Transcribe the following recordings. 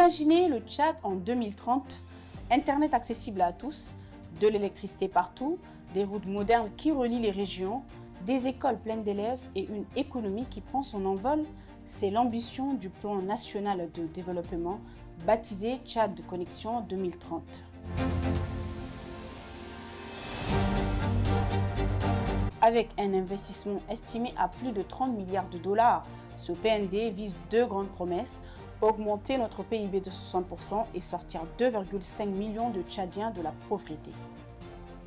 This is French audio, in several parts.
Imaginez le Tchad en 2030, Internet accessible à tous, de l'électricité partout, des routes modernes qui relient les régions, des écoles pleines d'élèves et une économie qui prend son envol. C'est l'ambition du plan national de développement baptisé Tchad Connexion 2030. Avec un investissement estimé à plus de 30 milliards de dollars, ce PND vise deux grandes promesses: augmenter notre PIB de 60% et sortir 2,5 millions de Tchadiens de la pauvreté.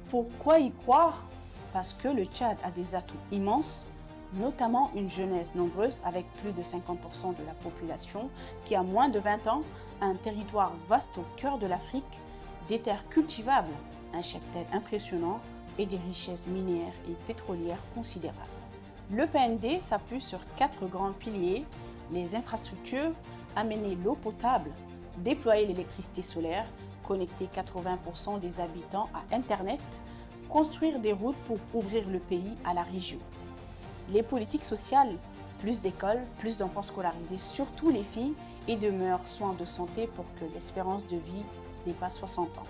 Pourquoi y croire? Parce que le Tchad a des atouts immenses, notamment une jeunesse nombreuse avec plus de 50% de la population qui a moins de 20 ans, un territoire vaste au cœur de l'Afrique, des terres cultivables, un cheptel impressionnant et des richesses minières et pétrolières considérables. Le PND s'appuie sur 4 grands piliers: les infrastructures, amener l'eau potable, déployer l'électricité solaire, connecter 80% des habitants à Internet, construire des routes pour ouvrir le pays à la région. Les politiques sociales, plus d'écoles, plus d'enfants scolarisés, surtout les filles, et de meilleurs soins de santé pour que l'espérance de vie dépasse 60 ans.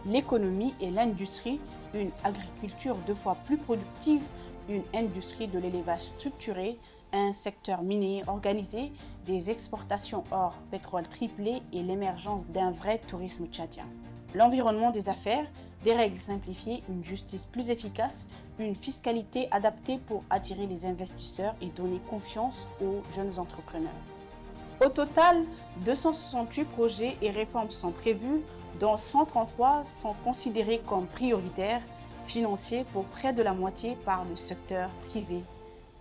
L'économie et l'industrie, une agriculture 2 fois plus productive, une industrie de l'élevage structurée, un secteur minier organisé, des exportations or, pétrole triplées et l'émergence d'un vrai tourisme tchadien. L'environnement des affaires, des règles simplifiées, une justice plus efficace, une fiscalité adaptée pour attirer les investisseurs et donner confiance aux jeunes entrepreneurs. Au total, 268 projets et réformes sont prévus, dont 133 sont considérés comme prioritaires, financés pour près de la moitié par le secteur privé.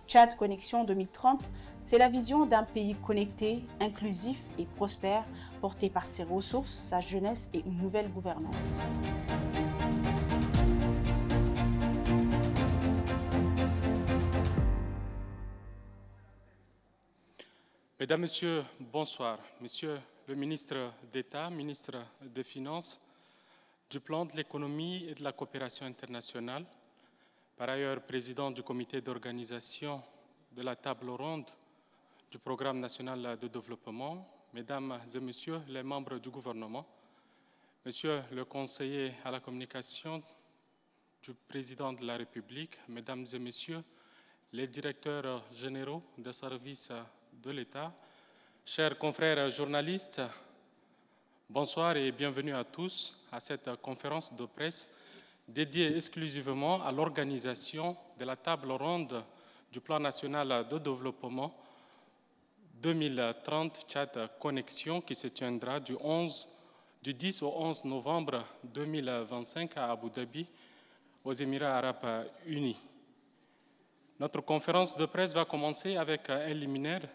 Tchad Connexion 2030, c'est la vision d'un pays connecté, inclusif et prospère, porté par ses ressources, sa jeunesse et une nouvelle gouvernance. Mesdames, Messieurs, bonsoir. Monsieur le ministre d'État, ministre des Finances, du plan de l'économie et de la coopération internationale, par ailleurs président du comité d'organisation de la table ronde du programme national de développement, Mesdames et Messieurs les membres du gouvernement, Monsieur le conseiller à la communication du président de la République, Mesdames et Messieurs les directeurs généraux des services de l'État, chers confrères journalistes, bonsoir et bienvenue à tous à cette conférence de presse dédiée exclusivement à l'organisation de la table ronde du plan national de développement 2030 Tchad Connexion qui se tiendra du 10 au 11 novembre 2025 à Abu Dhabi, aux Émirats arabes unis. Notre conférence de presse va commencer avec un liminaire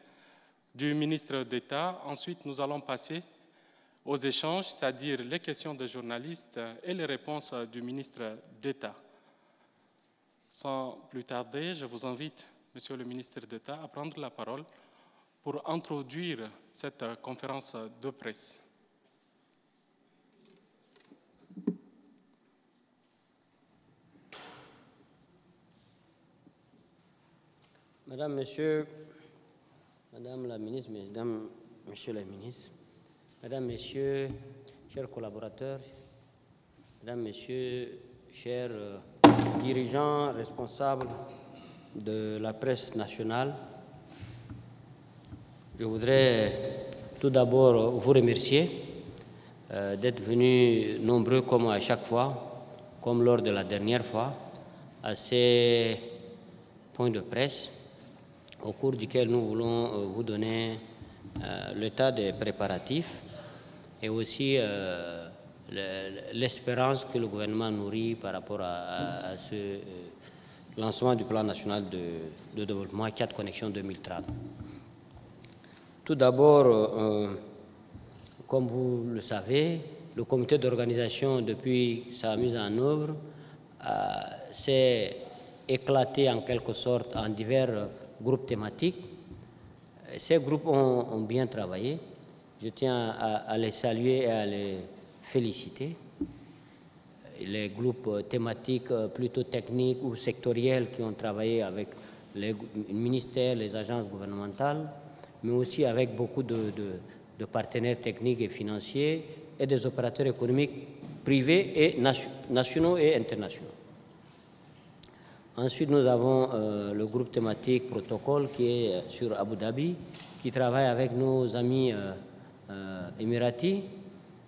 du ministre d'État. Ensuite, nous allons passer aux échanges, c'est-à-dire les questions des journalistes et les réponses du ministre d'État. Sans plus tarder, je vous invite, Monsieur le ministre d'État, à prendre la parole pour introduire cette conférence de presse. Madame, Monsieur, Madame la ministre, Mesdames, Messieurs les ministres, Mesdames, Messieurs, chers collaborateurs, Mesdames, Messieurs, chers dirigeants responsables de la presse nationale, je voudrais tout d'abord vous remercier d'être venus nombreux comme à chaque fois, comme lors de la dernière fois, à ces points de presse au cours duquel nous voulons vous donner l'état des préparatifs et aussi l'espérance que le gouvernement nourrit par rapport à ce lancement du plan national de développement Tchad Connexion 2030. Tout d'abord, comme vous le savez, le comité d'organisation, depuis sa mise en œuvre, s'est éclaté en quelque sorte en divers groupes thématiques. Ces groupes ont bien travaillé. Je tiens à les saluer et à les féliciter. Les groupes thématiques plutôt techniques ou sectoriels qui ont travaillé avec les ministères, les agences gouvernementales, mais aussi avec beaucoup de partenaires techniques et financiers et des opérateurs économiques privés et nationaux et internationaux. Ensuite, nous avons le groupe thématique protocole qui est sur Abu Dhabi, qui travaille avec nos amis émiratis,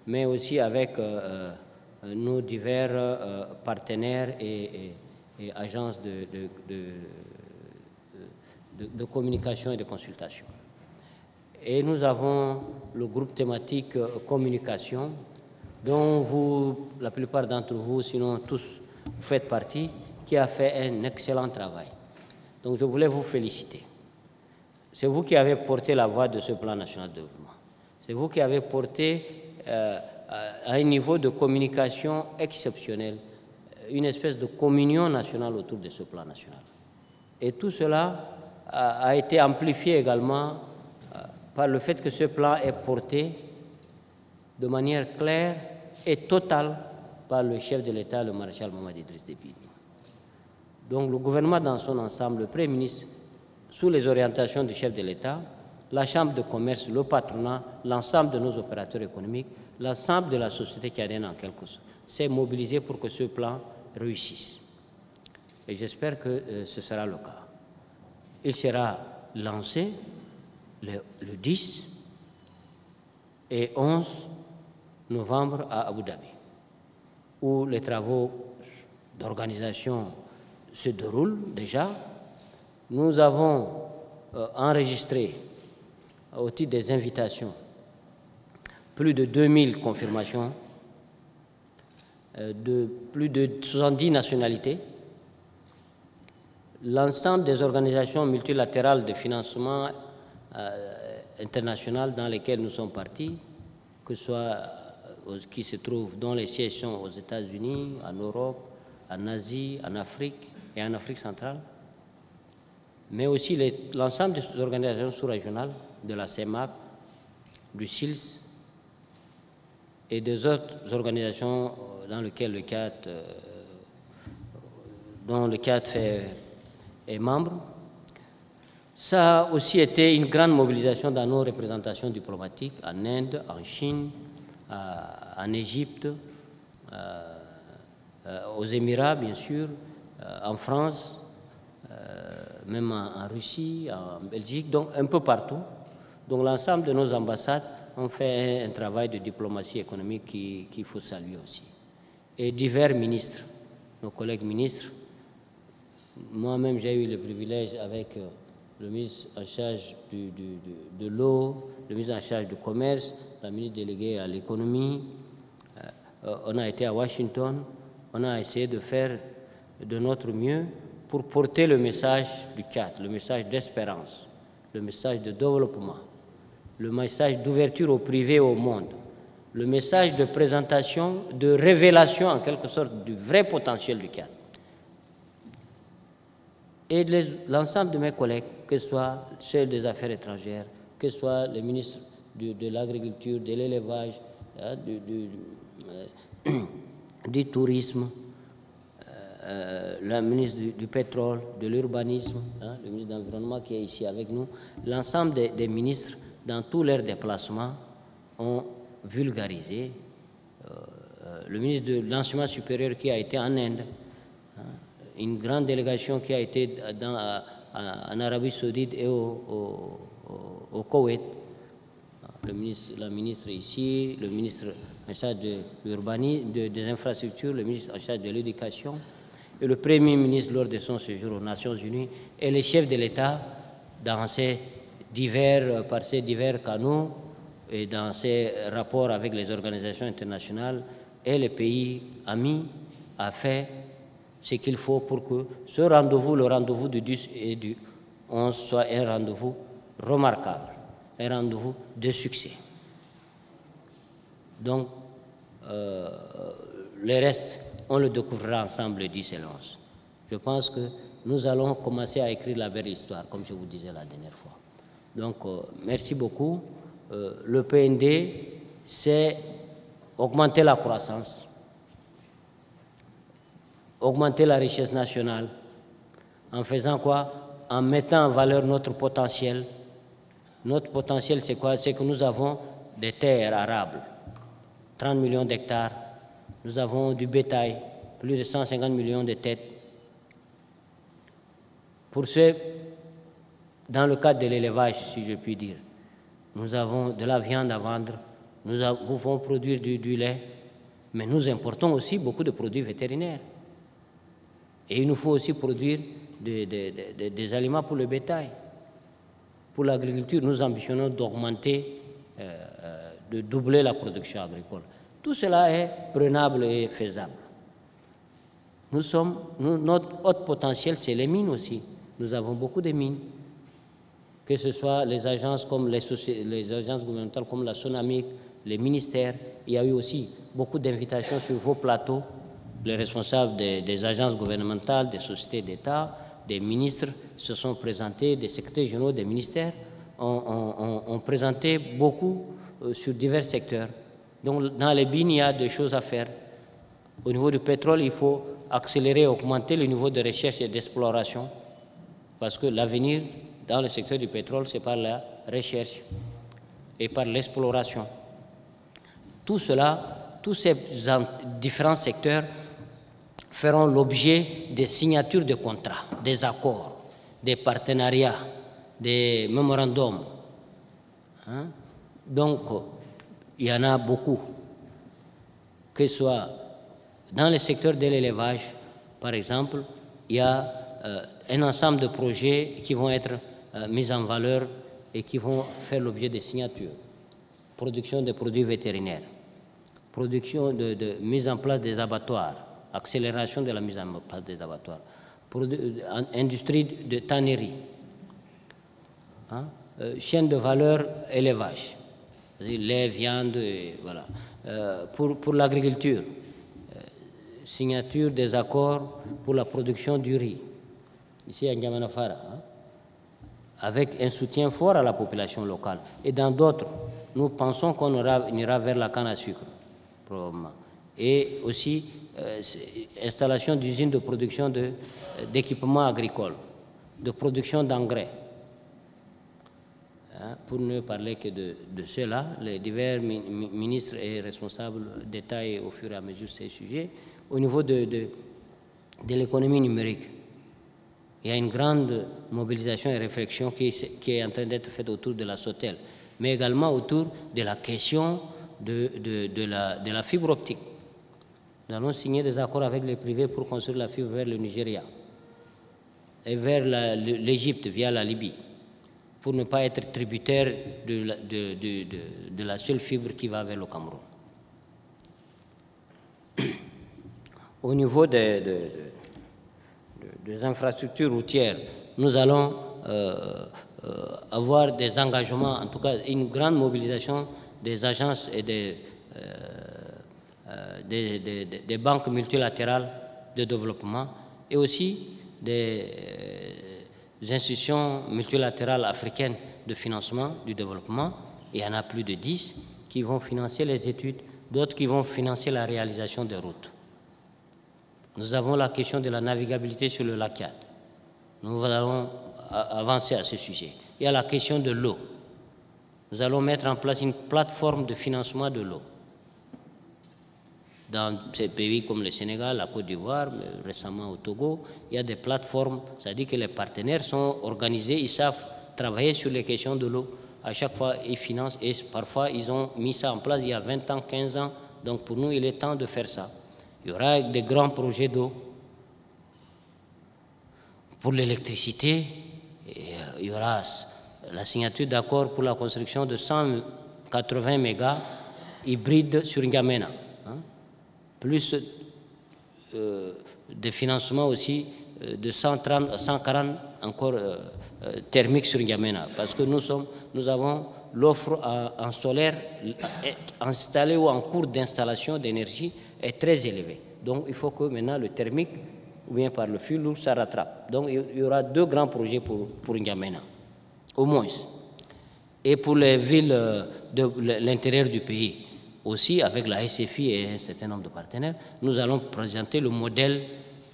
mais aussi avec nos divers partenaires et agences de communication et de consultation. Et nous avons le groupe thématique communication, dont vous, la plupart d'entre vous, sinon tous, vous faites partie, qui a fait un excellent travail. Donc je voulais vous féliciter. C'est vous qui avez porté la voix de ce plan national de développement. C'est vous qui avez porté à un niveau de communication exceptionnel, une espèce de communion nationale autour de ce plan national. Et tout cela a été amplifié également par le fait que ce plan est porté de manière claire et totale par le chef de l'État, le maréchal Mohamed Idriss Déby. Donc le gouvernement dans son ensemble, le Premier ministre, sous les orientations du chef de l'État, la Chambre de commerce, le patronat, l'ensemble de nos opérateurs économiques, l'ensemble de la société canadienne en quelque sorte, s'est mobilisé pour que ce plan réussisse. Et j'espère que ce sera le cas. Il sera lancé le 10 et 11 novembre à Abu Dhabi, où les travaux d'organisation se déroulent déjà. Nous avons enregistré, au titre des invitations, plus de 2000 confirmations de plus de 70 nationalités. L'ensemble des organisations multilatérales de financement international dans lesquelles nous sommes partis, que ce soit qui se trouvent, dont les sièges sont aux États-Unis, en Europe, en Asie, en Afrique et en Afrique centrale, mais aussi l'ensemble des organisations sous-régionales de la CEMAC, du SILS et des autres organisations dans lesquelles le CAD, dont le CAD est membre. Ça a aussi été une grande mobilisation dans nos représentations diplomatiques en Inde, en Chine, en Égypte, aux Émirats, bien sûr, en France, même en Russie, en Belgique, donc un peu partout. Donc l'ensemble de nos ambassades ont fait un travail de diplomatie économique qu'il faut saluer aussi. Et divers ministres, nos collègues ministres, moi-même j'ai eu le privilège avec le ministre en charge de l'eau, le ministre en charge du commerce, la ministre déléguée à l'économie. On a été à Washington, on a essayé de faire de notre mieux pour porter le message du CAD, le message d'espérance, le message de développement, le message d'ouverture au privé et au monde, le message de présentation, de révélation en quelque sorte du vrai potentiel du CAD. Et l'ensemble de mes collègues, que ce soit ceux des Affaires étrangères, que ce soit les ministres de l'Agriculture, de l'élevage, du tourisme, la ministre du Pétrole, de l'Urbanisme, le ministre de l'Environnement qui est ici avec nous, l'ensemble des ministres, dans tous leurs déplacements, ont vulgarisé. Le ministre de l'Enseignement supérieur qui a été en Inde, une grande délégation qui a été en Arabie Saoudite et au Koweït, la ministre ici, le ministre en charge de l'urbanisme, des infrastructures, le ministre en charge de l'éducation, et le Premier ministre lors de son séjour aux Nations Unies, et les chefs de l'État par ces divers canaux et dans ces rapports avec les organisations internationales et les pays amis, a fait ce qu'il faut pour que ce rendez-vous, le rendez-vous du 10 et du 11, soit un rendez-vous remarquable, un rendez-vous de succès. Donc, le reste, on le découvrira ensemble le 10 et le 11. Je pense que nous allons commencer à écrire la belle histoire, comme je vous disais la dernière fois. Donc, merci beaucoup. Le PND, c'est augmenter la croissance, augmenter la richesse nationale, en faisant quoi? En mettant en valeur notre potentiel. Notre potentiel, c'est quoi? C'est que nous avons des terres arables, 30 millions d'hectares. Nous avons du bétail, plus de 150 millions de têtes. Pour ce, dans le cadre de l'élevage, si je puis dire, nous avons de la viande à vendre, nous pouvons produire du lait, mais nous importons aussi beaucoup de produits vétérinaires. Et il nous faut aussi produire des aliments pour le bétail. Pour l'agriculture, nous ambitionnons d'augmenter, de doubler la production agricole. Tout cela est prenable et faisable. Notre haut potentiel, c'est les mines aussi. Nous avons beaucoup de mines, que ce soit les agences comme les agences gouvernementales comme la SONAMIC, les ministères. Il y a eu aussi beaucoup d'invitations sur vos plateaux. Les responsables des agences gouvernementales, des sociétés d'État, des ministres se sont présentés, des secrétaires généraux des ministères ont présenté beaucoup sur divers secteurs. Donc dans les mines, il y a des choses à faire. Au niveau du pétrole, il faut accélérer, augmenter le niveau de recherche et d'exploration, parce que l'avenir dans le secteur du pétrole, c'est par la recherche et par l'exploration. Tout cela, tous ces différents secteurs feront l'objet des signatures de contrats, des accords, des partenariats, des mémorandums. Hein? Donc, il y en a beaucoup, que ce soit dans le secteur de l'élevage, par exemple, il y a un ensemble de projets qui vont être mis en valeur et qui vont faire l'objet de signatures. Production de produits vétérinaires, production de mise en place des abattoirs, accélération de la mise en place des abattoirs, industrie de tannerie, hein, chaîne de valeur élevage, lait, viande, voilà. Pour l'agriculture, signature des accords pour la production du riz, ici à N'Djamena-Fara, hein, avec un soutien fort à la population locale. Et dans d'autres, nous pensons qu'on ira vers la canne à sucre, probablement. Et aussi, installation d'usines de production d'équipements agricoles, de production d'engrais. Hein, pour ne parler que de cela, les divers ministres et responsables détaillent au fur et à mesure ces sujets. Au niveau de l'économie numérique, il y a une grande mobilisation et réflexion qui est en train d'être faite autour de la SOTEL, mais également autour de la question de la fibre optique. Nous allons signer des accords avec les privés pour construire la fibre vers le Nigeria et vers l'Égypte via la Libye, pour ne pas être tributaire de la seule fibre qui va vers le Cameroun. Au niveau des infrastructures routières, nous allons avoir des engagements, en tout cas une grande mobilisation des agences et des banques multilatérales de développement et aussi des institutions multilatérales africaines de financement du développement. Il y en a plus de 10 qui vont financer les études, d'autres qui vont financer la réalisation des routes. Nous avons la question de la navigabilité sur le lac Tchad. Nous allons avancer à ce sujet. Il y a la question de l'eau. Nous allons mettre en place une plateforme de financement de l'eau. Dans ces pays comme le Sénégal, la Côte d'Ivoire, récemment au Togo, il y a des plateformes, c'est-à-dire que les partenaires sont organisés, ils savent travailler sur les questions de l'eau. À chaque fois, ils financent et parfois, ils ont mis ça en place il y a 20 ans, 15 ans. Donc pour nous, il est temps de faire ça. Il y aura des grands projets d'eau. Pour l'électricité, il y aura la signature d'accord pour la construction de 180 mégas hybrides sur N'Djamena. Hein, plus des financements aussi de 140 encore thermiques sur N'Djamena. Parce que nous avons l'offre en solaire installée ou en cours d'installation d'énergie est très élevée. Donc il faut que maintenant le thermique ou bien par le fil lourd, ça rattrape. Donc il y aura 2 grands projets pour N'Djamena, au moins. Et pour les villes de l'intérieur du pays, aussi avec la SFI et un certain nombre de partenaires, nous allons présenter le modèle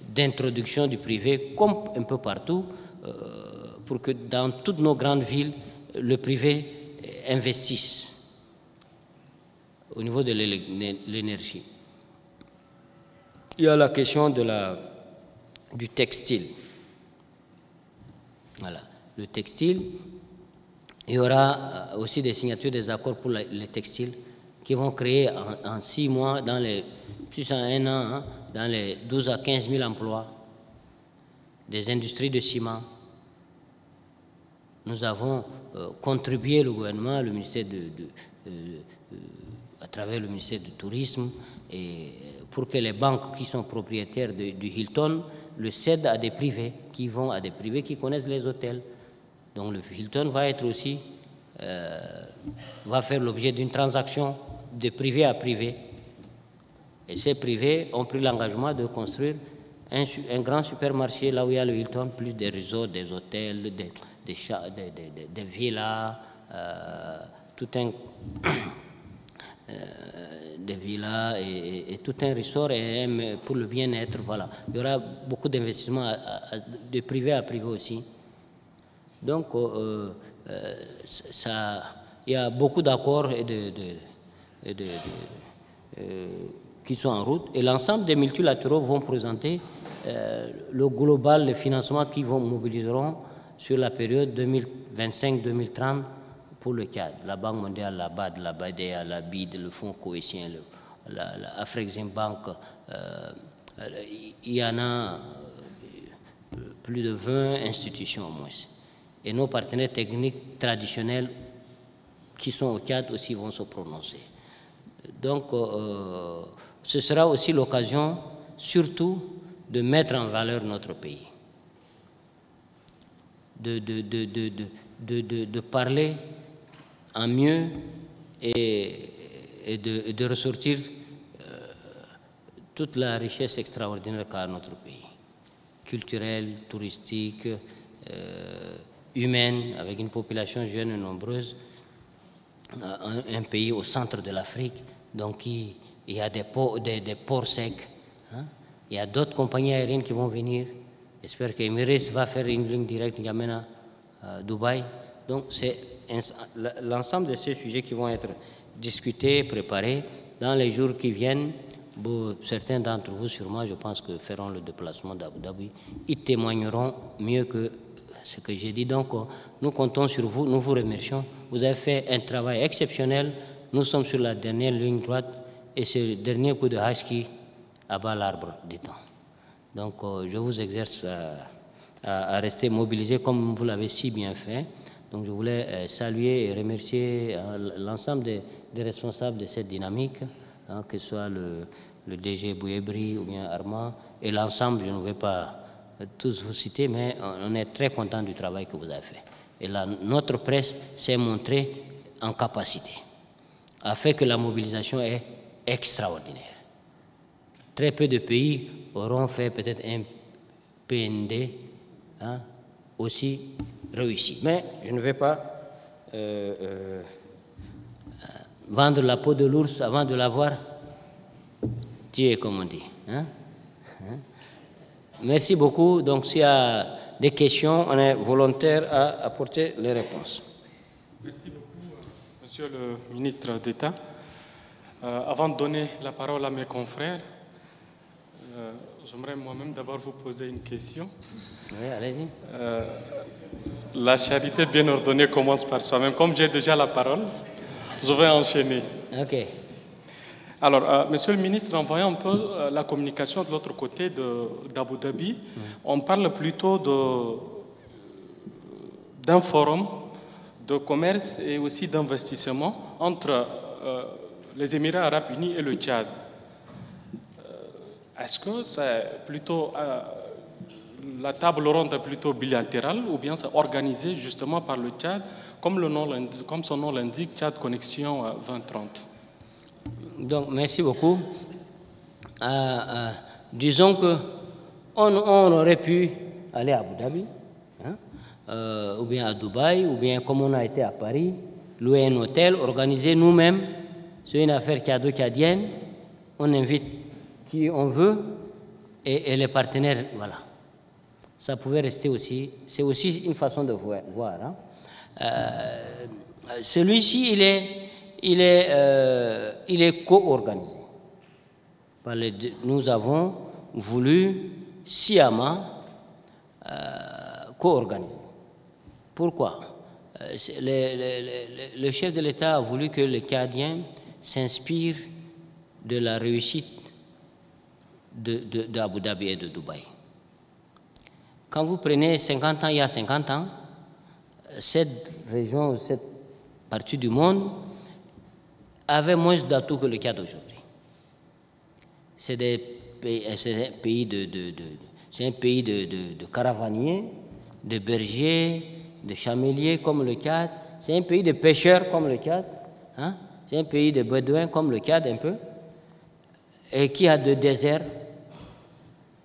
d'introduction du privé, comme un peu partout, pour que dans toutes nos grandes villes, le privé investisse. au niveau de l'énergie. Il y a la question du textile. Voilà, le textile. Il y aura aussi des signatures des accords pour les textiles qui vont créer en 6 mois, plus en 1 an, hein, dans les 12 à 15 000 emplois, des industries de ciment. Nous avons contribué, le gouvernement, le ministère à travers le ministère du Tourisme, et pour que les banques qui sont propriétaires du Hilton le cèdent à des privés, qui vont à des privés qui connaissent les hôtels. Donc le Hilton va être aussi, va faire l'objet d'une transaction de privé à privé. Et ces privés ont pris l'engagement de construire un grand supermarché là où il y a le Hilton, plus des réseaux, des hôtels, des villas, tout un... des villas et tout un ressort pour le bien-être. Voilà. Il y aura beaucoup d'investissements de privé à privé aussi. Donc, il y a beaucoup d'accords qui sont en route, et l'ensemble des multilatéraux vont présenter le global, les financements qui mobiliseront sur la période 2025-2030 pour le cadre. La Banque mondiale, la BAD, la BADEA, la BID, le Fonds cohésien, la Afrexim Bank, il y en a plus de 20 institutions au moins. Et nos partenaires techniques traditionnels qui sont au Tchad aussi vont se prononcer. Donc, ce sera aussi l'occasion, surtout, de mettre en valeur notre pays, de parler en mieux et de ressortir toute la richesse extraordinaire qu'a notre pays, culturelle, touristique, humaine, avec une population jeune et nombreuse, un pays au centre de l'Afrique, donc il y a des ports secs, hein? Il y a d'autres compagnies aériennes qui vont venir. J'espère qu'Emirates va faire une ligne directe N'Djamena à Dubaï. Donc c'est l'ensemble de ces sujets qui vont être discutés, préparés dans les jours qui viennent. Bon, certains d'entre vous, sûrement, je pense que feront le déplacement d'Abu Dhabi. Ils témoigneront mieux que ce que j'ai dit. Donc, nous comptons sur vous, nous vous remercions. Vous avez fait un travail exceptionnel. Nous sommes sur la dernière ligne droite et c'est le dernier coup de hache qui abat l'arbre du temps. Donc, je vous exerce à rester mobilisés comme vous l'avez si bien fait. Donc, je voulais saluer et remercier l'ensemble des responsables de cette dynamique, hein, que ce soit le DG Bouyebri ou bien Armand, et l'ensemble, je ne vais pas tous vous citer, mais on est très content du travail que vous avez fait. Et là, notre presse s'est montrée en capacité, a fait que la mobilisation est extraordinaire. Très peu de pays auront fait peut-être un PND, hein, aussi réussi. Mais je ne vais pas vendre la peau de l'ours avant de l'avoir tué, comme on dit. Hein? Merci beaucoup. Donc, s'il y a des questions, on est volontaire à apporter les réponses. Merci beaucoup, Monsieur le ministre d'État. Avant de donner la parole à mes confrères, j'aimerais moi-même d'abord vous poser une question. Oui, allez-y. La charité bien ordonnée commence par soi-même. Comme j'ai déjà la parole, je vais enchaîner. OK. Alors, Monsieur le ministre, en voyant un peu la communication de l'autre côté d'Abu Dhabi, on parle plutôt d'un forum de commerce et aussi d'investissement entre les Émirats arabes unis et le Tchad. Est-ce que c'est plutôt la table ronde est plutôt bilatérale ou bien c'est organisé justement par le Tchad, comme son nom l'indique, Tchad Connexion 2030? Donc, merci beaucoup. Disons qu'on aurait pu aller à Abu Dhabi, hein, ou bien à Dubaï, ou bien comme on a été à Paris, louer un hôtel, organiser nous-mêmes. C'est une affaire tchado-tchadienne. On invite qui on veut et les partenaires, voilà. Ça pouvait rester aussi. C'est aussi une façon de voir. Hein. Celui-ci, il est co-organisé. Nous avons voulu sciemment co-organiser. Pourquoi? Le chef de l'État a voulu que les Tchadiens s'inspirent de la réussite d'Abu Dhabi et de Dubaï. Quand vous prenez 50 ans, il y a 50 ans, cette région, cette partie du monde avait moins d'atouts que le Tchad aujourd'hui. C'est un pays de caravaniers, de bergers, de chameliers comme le Tchad. C'est un pays de pêcheurs comme le Tchad. Hein? C'est un pays de bédouins comme le Tchad un peu. Et qui a de désert.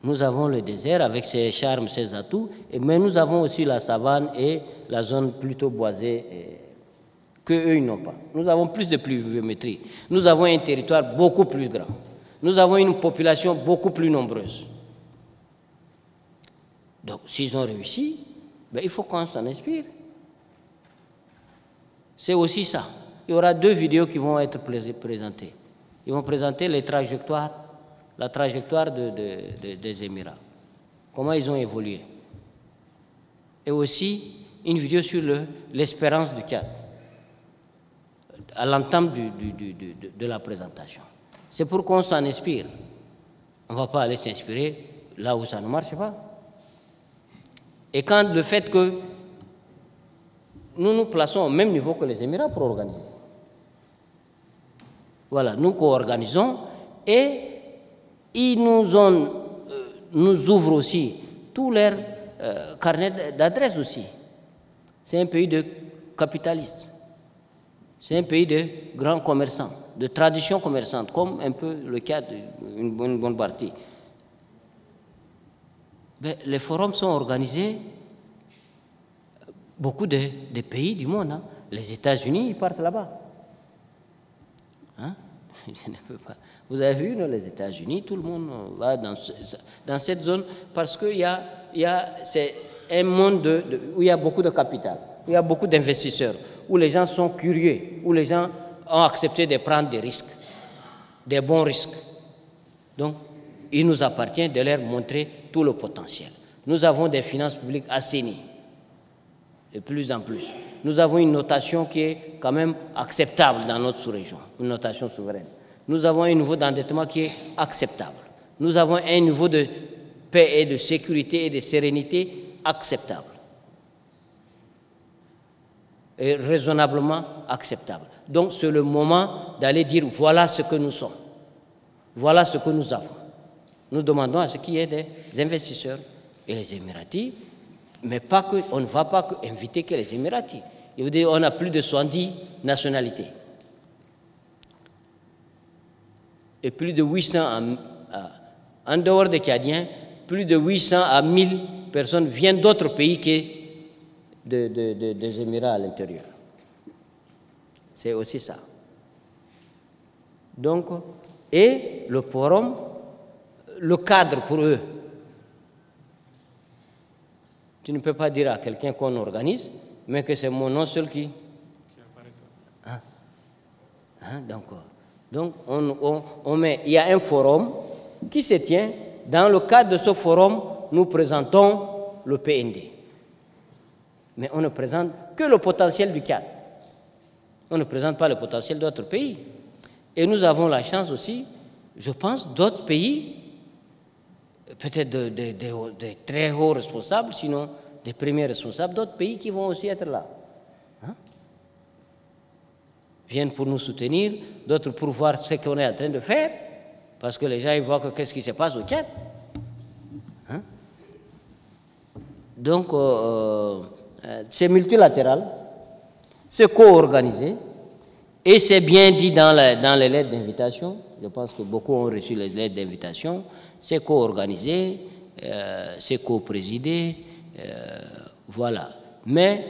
Nous avons le désert avec ses charmes, ses atouts, mais nous avons aussi la savane et la zone plutôt boisée qu'eux, ils n'ont pas. Nous avons plus de pluviométrie. Nous avons un territoire beaucoup plus grand. Nous avons une population beaucoup plus nombreuse. Donc, s'ils ont réussi, ben, il faut qu'on s'en inspire. C'est aussi ça. Il y aura 2 vidéos qui vont être présentées. Ils vont présenter les trajectoires, la trajectoire des Émirats. Comment ils ont évolué. Et aussi une vidéo sur l'espérance du Tchad, à l'entame de la présentation. C'est pour qu'on s'en inspire. On ne va pas aller s'inspirer là où ça ne marche pas. Et quand le fait que nous nous plaçons au même niveau que les Émirats pour organiser. Voilà, nous co-organisons et ils nous ouvrent aussi tous leurs carnets d'adresses aussi. C'est un pays de capitalistes. C'est un pays de grands commerçants, de tradition commerçante, comme un peu le cas d'une bonne partie. Mais les forums sont organisés, beaucoup de pays du monde. Hein. Les États-Unis, ils partent là-bas. Hein? Je ne peux pas. Vous avez vu, les États-Unis, tout le monde va dans cette zone parce que c'est un monde où il y a beaucoup de capital, où il y a beaucoup d'investisseurs, où les gens sont curieux, où les gens ont accepté de prendre des risques, des bons risques. Donc, il nous appartient de leur montrer tout le potentiel. Nous avons des finances publiques assainies, de plus en plus. Nous avons une notation qui est quand même acceptable dans notre sous-région, une notation souveraine. Nous avons un niveau d'endettement qui est acceptable. Nous avons un niveau de paix et de sécurité et de sérénité acceptable. Et raisonnablement acceptable. Donc c'est le moment d'aller dire voilà ce que nous sommes. Voilà ce que nous avons. Nous demandons à ce qu'il y ait des investisseurs et les Émiratis, mais pas que, on ne va pas inviter que les Émiratis. Il veut dire on a plus de 70 nationalités. Et plus de 800, en dehors des Tchadiens, plus de 800 à 1000 personnes viennent d'autres pays que des Émirats à l'intérieur. C'est aussi ça. Donc, et le forum, le cadre pour eux. Tu ne peux pas dire à quelqu'un qu'on organise, mais que c'est mon nom seul qui apparaît. Hein, donc on met, il y a un forum qui se tient. Dans le cadre de ce forum, nous présentons le PND. Mais on ne présente que le potentiel du Tchad. On ne présente pas le potentiel d'autres pays. Et nous avons la chance aussi, je pense, d'autres pays, peut-être de très hauts responsables, sinon des premiers responsables, d'autres pays qui vont aussi être là. Hein? Viennent pour nous soutenir, d'autres pour voir ce qu'on est en train de faire, parce que les gens ils voient qu'est-ce qui se passe au Tchad. Hein? Donc, c'est multilatéral, c'est co-organisé, et c'est bien dit dans les lettres d'invitation. Je pense que beaucoup ont reçu les lettres d'invitation. C'est co-organisé, c'est co-présidé, voilà. Mais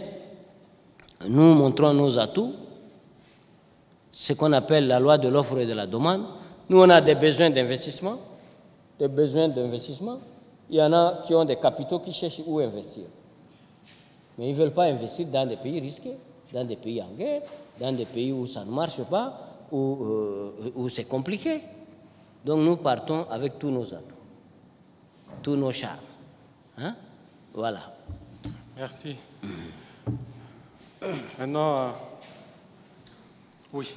nous montrons nos atouts, ce qu'on appelle la loi de l'offre et de la demande. Nous, on a des besoins d'investissement, Il y en a qui ont des capitaux qui cherchent où investir. Mais ils ne veulent pas investir dans des pays risqués. dans des pays en guerre, dans des pays où ça ne marche pas, où c'est compliqué. Donc nous partons avec tous nos atouts, tous nos charmes. Hein? Voilà. Merci. Maintenant, oui.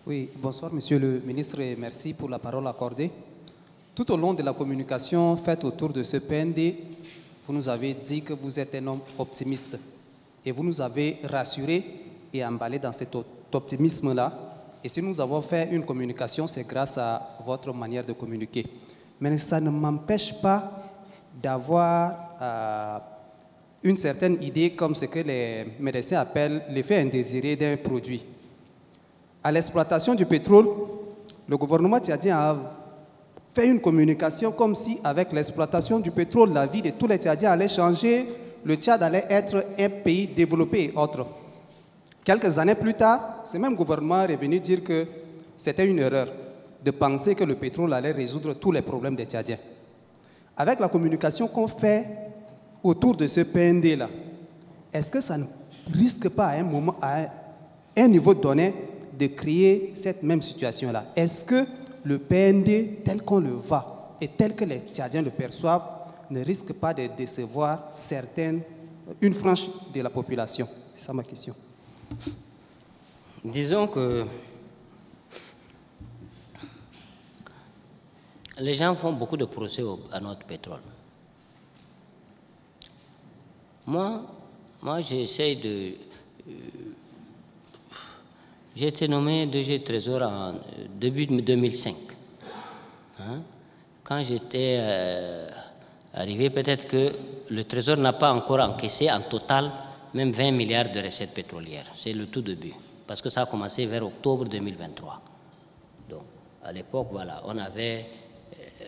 Oui, bonsoir Monsieur le ministre et merci pour la parole accordée. Tout au long de la communication faite autour de ce PND, vous nous avez dit que vous êtes un homme optimiste et vous nous avez rassurés et emballés dans cet optimisme-là. Et si nous avons fait une communication, c'est grâce à votre manière de communiquer. Mais ça ne m'empêche pas d'avoir une certaine idée comme ce que les médecins appellent l'effet indésiré d'un produit. À l'exploitation du pétrole, le gouvernement tchadien a fait une communication comme si avec l'exploitation du pétrole, la vie de tous les Tchadiens allait changer, le Tchad allait être un pays développé et autres. Quelques années plus tard, ce même gouvernement est venu dire que c'était une erreur de penser que le pétrole allait résoudre tous les problèmes des Tchadiens. Avec la communication qu'on fait autour de ce PND-là, est-ce que ça ne risque pas à un moment, à un niveau donné, de créer cette même situation-là? Est-ce que le PND, tel qu'on le voit et tel que les Tchadiens le perçoivent, ne risque pas de décevoir une frange de la population? C'est ça ma question. Disons que les gens font beaucoup de procès à notre pétrole. Moi j'essaie de... J'ai été nommé DG Trésor en début 2005. Hein? Quand j'étais arrivé, peut-être que le Trésor n'a pas encore encaissé en total même 20 milliards de recettes pétrolières. C'est le tout début, parce que ça a commencé vers octobre 2023. Donc, à l'époque, voilà, on avait...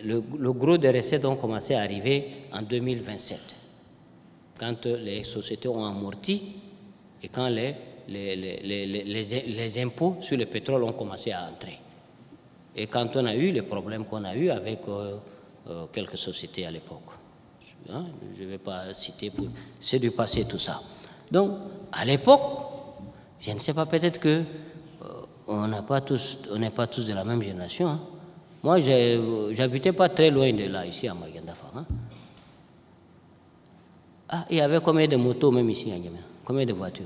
Le gros des recettes ont commencé à arriver en 2027, quand les sociétés ont amorti et quand les impôts sur le pétrole ont commencé à entrer. Et quand on a eu les problèmes qu'on a eu avec quelques sociétés à l'époque. Hein, je ne vais pas citer, c'est du passé tout ça. Donc, à l'époque, je ne sais pas, peut-être que on n'est pas tous de la même génération. Hein. Moi, j'habitais pas très loin de là, ici à Margandafa. Hein. Ah, il y avait combien de motos même ici à N'Djamena? Combien de voitures?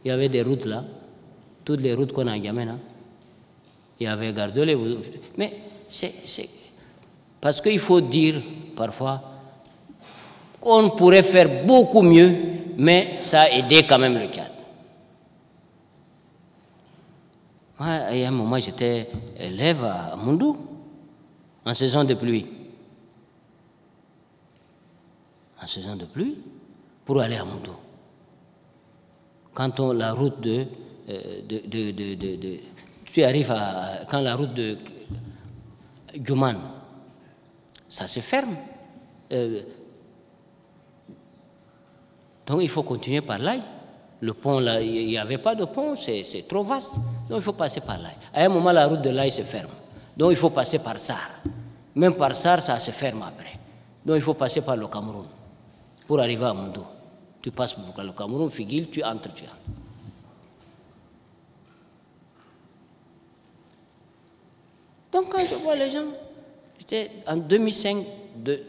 Il y avait des routes là, toutes les routes qu'on a à N'Djamena. Il y avait Gardelé. Mais c'est parce qu'il faut dire parfois qu'on pourrait faire beaucoup mieux, mais ça a aidé quand même le Tchad. Moi, à un moment, j'étais élève à Moundou, en saison de pluie. En saison de pluie, pour aller à Moundou. Quand la route tu arrives quand la route de Djouman, ça se ferme. Donc il faut continuer par là. Le pont, là, il n'y avait pas de pont, c'est trop vaste. Donc il faut passer par là. À un moment, la route de là, se ferme. Donc il faut passer par Sar. Même par Sar, ça se ferme après. Donc il faut passer par le Cameroun pour arriver à Moundou. Tu passes par le Cameroun, Figuil, tu entres. Donc quand je vois les gens, j'étais en 2005, de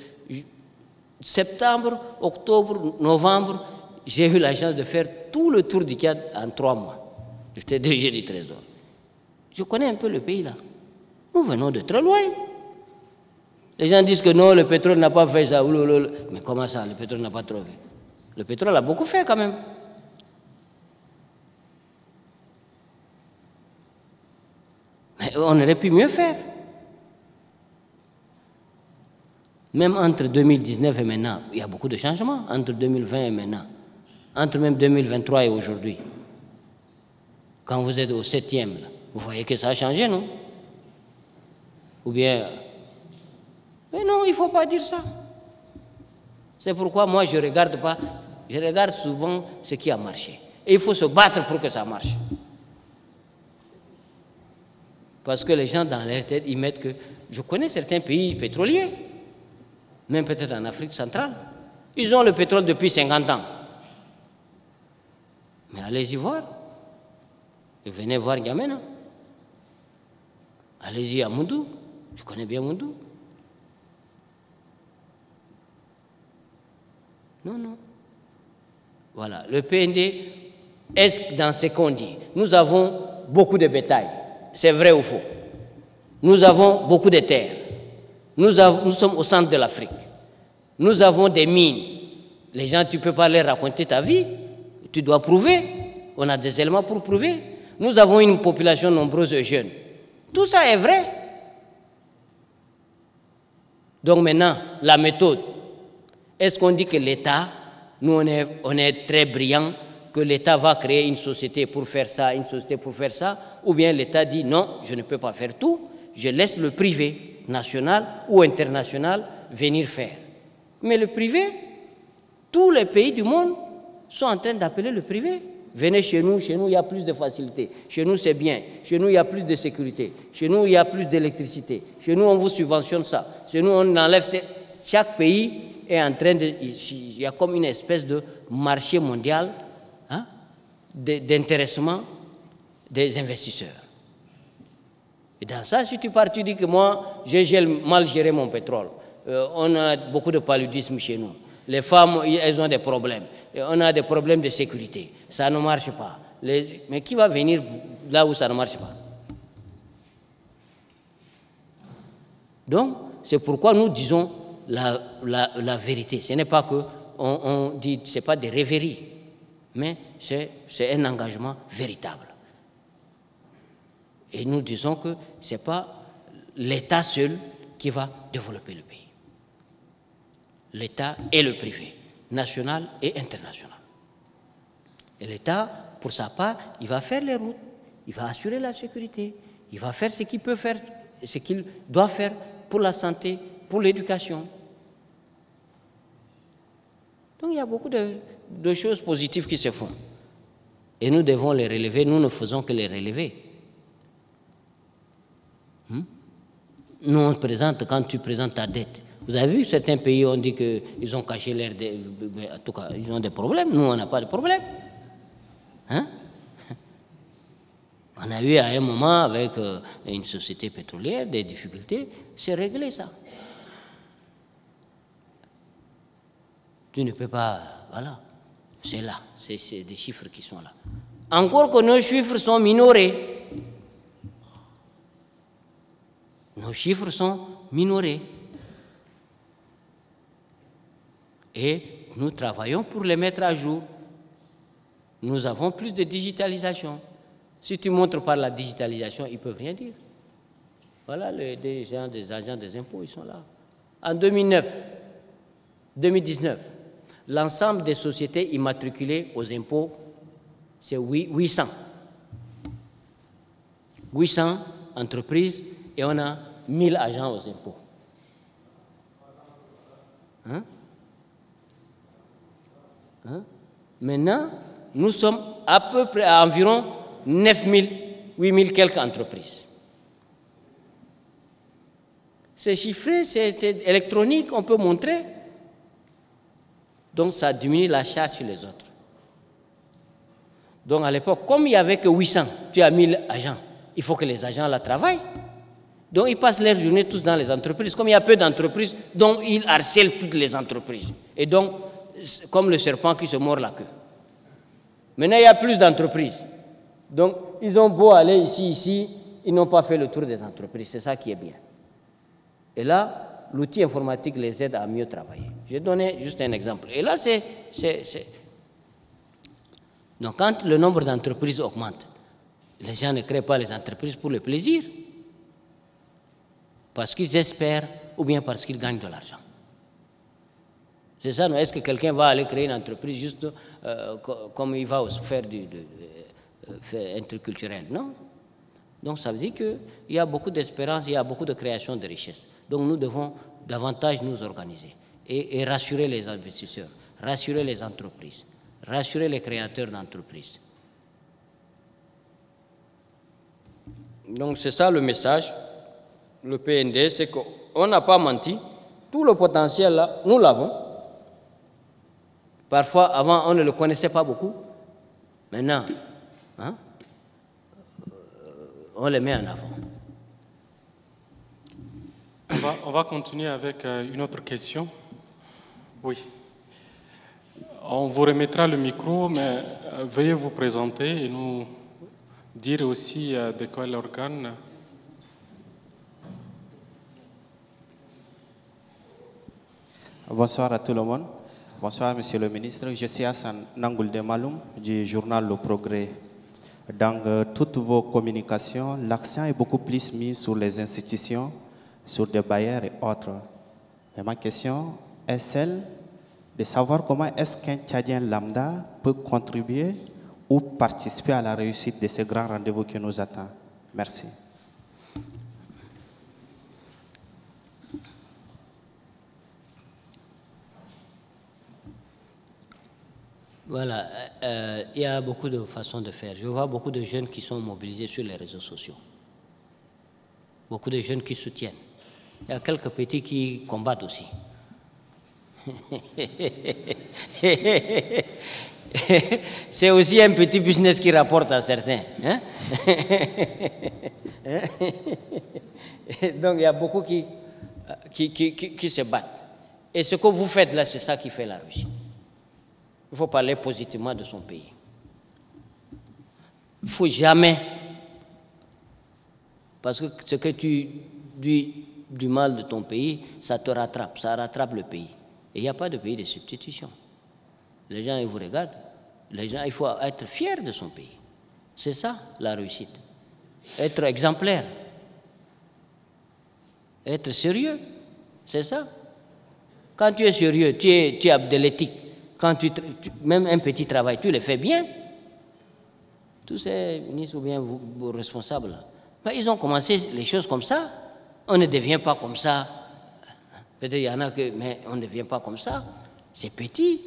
septembre, octobre, novembre, j'ai eu la chance de faire tout le tour du Tchad en 3 mois. J'étais DG du Trésor. Je connais un peu le pays là. Nous venons de très loin. Les gens disent que non, le pétrole n'a pas fait ça. Mais comment ça, le pétrole n'a pas trouvé? Le pétrole a beaucoup fait quand même. Mais on aurait pu mieux faire. Même entre 2019 et maintenant, il y a beaucoup de changements. Entre 2020 et maintenant. Entre même 2023 et aujourd'hui. Quand vous êtes au 7e, là, vous voyez que ça a changé, non? Ou bien... Mais non, il ne faut pas dire ça. C'est pourquoi moi, je regarde souvent ce qui a marché. Et il faut se battre pour que ça marche. Parce que les gens dans leur tête, ils mettent que... Je connais certains pays pétroliers, même peut-être en Afrique centrale. Ils ont le pétrole depuis 50 ans. Mais allez-y voir. Et venez voir N'Djamena. Allez-y à Moundou. Je connais bien Moundou. Non, non. Voilà. Le PND, est-ce dans ce qu'on dit? Nous avons beaucoup de bétail. C'est vrai ou faux? Nous avons beaucoup de terres. Nous sommes au centre de l'Afrique. Nous avons des mines. Les gens, tu ne peux pas leur raconter ta vie. Tu dois prouver. On a des éléments pour prouver. Nous avons une population nombreuse de jeunes. Tout ça est vrai. Donc maintenant, la méthode. Est-ce qu'on dit que l'État, nous on est très brillants, que l'État va créer une société pour faire ça, une société pour faire ça, ou bien l'État dit non, je ne peux pas faire tout, je laisse le privé, national ou international, venir faire. Mais le privé, tous les pays du monde sont en train d'appeler le privé. Venez chez nous, il y a plus de facilité. Chez nous, c'est bien. Chez nous, il y a plus de sécurité. Chez nous, il y a plus d'électricité. Chez nous, on vous subventionne ça. Chez nous, on enlève... Chaque pays est en train de... Il y a comme une espèce de marché mondial hein, d'intéressement des investisseurs. Et dans ça, si tu pars, tu dis que moi, j'ai mal géré mon pétrole. On a beaucoup de paludisme chez nous. Les femmes, elles ont des problèmes. Et on a des problèmes de sécurité. Ça ne marche pas. Mais qui va venir là où ça ne marche pas? Donc, c'est pourquoi nous disons la vérité. Ce n'est pas que on dit, ce n'est pas des rêveries, mais c'est un engagement véritable. Et nous disons que ce n'est pas l'État seul qui va développer le pays. L'État et le privé, national et international. Et l'État, pour sa part, il va faire les routes, il va assurer la sécurité, il va faire ce qu'il peut faire, ce qu'il doit faire pour la santé, pour l'éducation. Donc il y a beaucoup de choses positives qui se font. Et nous devons les relever, nous ne faisons que les relever. Nous, on présente, quand tu présentes ta dette, vous avez vu, certains pays ont dit qu'ils ont caché leur dette, en tout cas, ils ont des problèmes, nous, on n'a pas de problème. Hein? On a eu à un moment, avec une société pétrolière, des difficultés, c'est réglé ça. Tu ne peux pas, voilà, c'est là, c'est des chiffres qui sont là. Encore que nos chiffres sont minorés. Nos chiffres sont minorés. Et nous travaillons pour les mettre à jour. Nous avons plus de digitalisation. Si tu montres par la digitalisation, ils ne peuvent rien dire. Voilà, des agents des impôts, ils sont là. En 2019, l'ensemble des sociétés immatriculées aux impôts, c'est 800. 800 entreprises et on a 1000 agents aux impôts. Hein? Hein? Maintenant, nous sommes à peu près à environ 9000, 8000 quelques entreprises. C'est chiffré, c'est électronique, on peut montrer. Donc ça diminue la charge sur les autres. Donc à l'époque, comme il n'y avait que 800, tu as 1000 agents, il faut que les agents la travaillent. Donc ils passent leur journée tous dans les entreprises. Comme il y a peu d'entreprises, donc ils harcèlent toutes les entreprises. Et donc, comme le serpent qui se mord la queue. Maintenant, il y a plus d'entreprises. Donc, ils ont beau aller ici, ils n'ont pas fait le tour des entreprises. C'est ça qui est bien. Et là, l'outil informatique les aide à mieux travailler. Je vais donner juste un exemple. Et là, Donc, quand le nombre d'entreprises augmente, les gens ne créent pas les entreprises pour le plaisir. Parce qu'ils espèrent ou bien parce qu'ils gagnent de l'argent. C'est ça, non? Est-ce que quelqu'un va aller créer une entreprise juste comme il va faire un truc culturel? Non. Donc ça veut dire qu'il y a beaucoup d'espérance, il y a beaucoup de création de richesses. Donc nous devons davantage nous organiser et rassurer les investisseurs, rassurer les entreprises, rassurer les créateurs d'entreprises. Donc c'est ça le message. Le PND, c'est qu'on n'a pas menti. Tout le potentiel là, nous l'avons. Parfois, avant, on ne le connaissait pas beaucoup. Maintenant, hein, on le met en avant. On va continuer avec une autre question. Oui. On vous remettra le micro, mais veuillez vous présenter et nous dire aussi de quel organe. Bonsoir à tout le monde. Bonsoir, Monsieur le ministre. Je suis Hassan Nangoulde Maloum du journal Le Progrès. Dans toutes vos communications, l'accent est beaucoup plus mis sur les institutions, sur des bailleurs et autres. Et ma question est celle de savoir comment est-ce qu'un Tchadien lambda peut contribuer ou participer à la réussite de ce grand rendez-vous qui nous attend. Merci. Voilà, il y a beaucoup de façons de faire. Je vois beaucoup de jeunes qui sont mobilisés sur les réseaux sociaux. Beaucoup de jeunes qui soutiennent. Il y a quelques petits qui combattent aussi. C'est aussi un petit business qui rapporte à certains. Hein? Donc il y a beaucoup qui se battent. Et ce que vous faites là, c'est ça qui fait la Russie. Il faut parler positivement de son pays. Il ne faut jamais, parce que ce que tu dis du mal de ton pays, ça te rattrape, ça rattrape le pays. Et il n'y a pas de pays de substitution. Les gens, ils vous regardent. Les gens, il faut être fier de son pays. C'est ça, la réussite. Être exemplaire. Être sérieux. C'est ça. Quand tu es sérieux, tu as de l'éthique. Quand même un petit travail, tu le fais bien. Tous ces ministres ou bien vos responsables, là, mais ils ont commencé les choses comme ça. On ne devient pas comme ça. Peut-être il y en a que, mais on ne devient pas comme ça. C'est petit.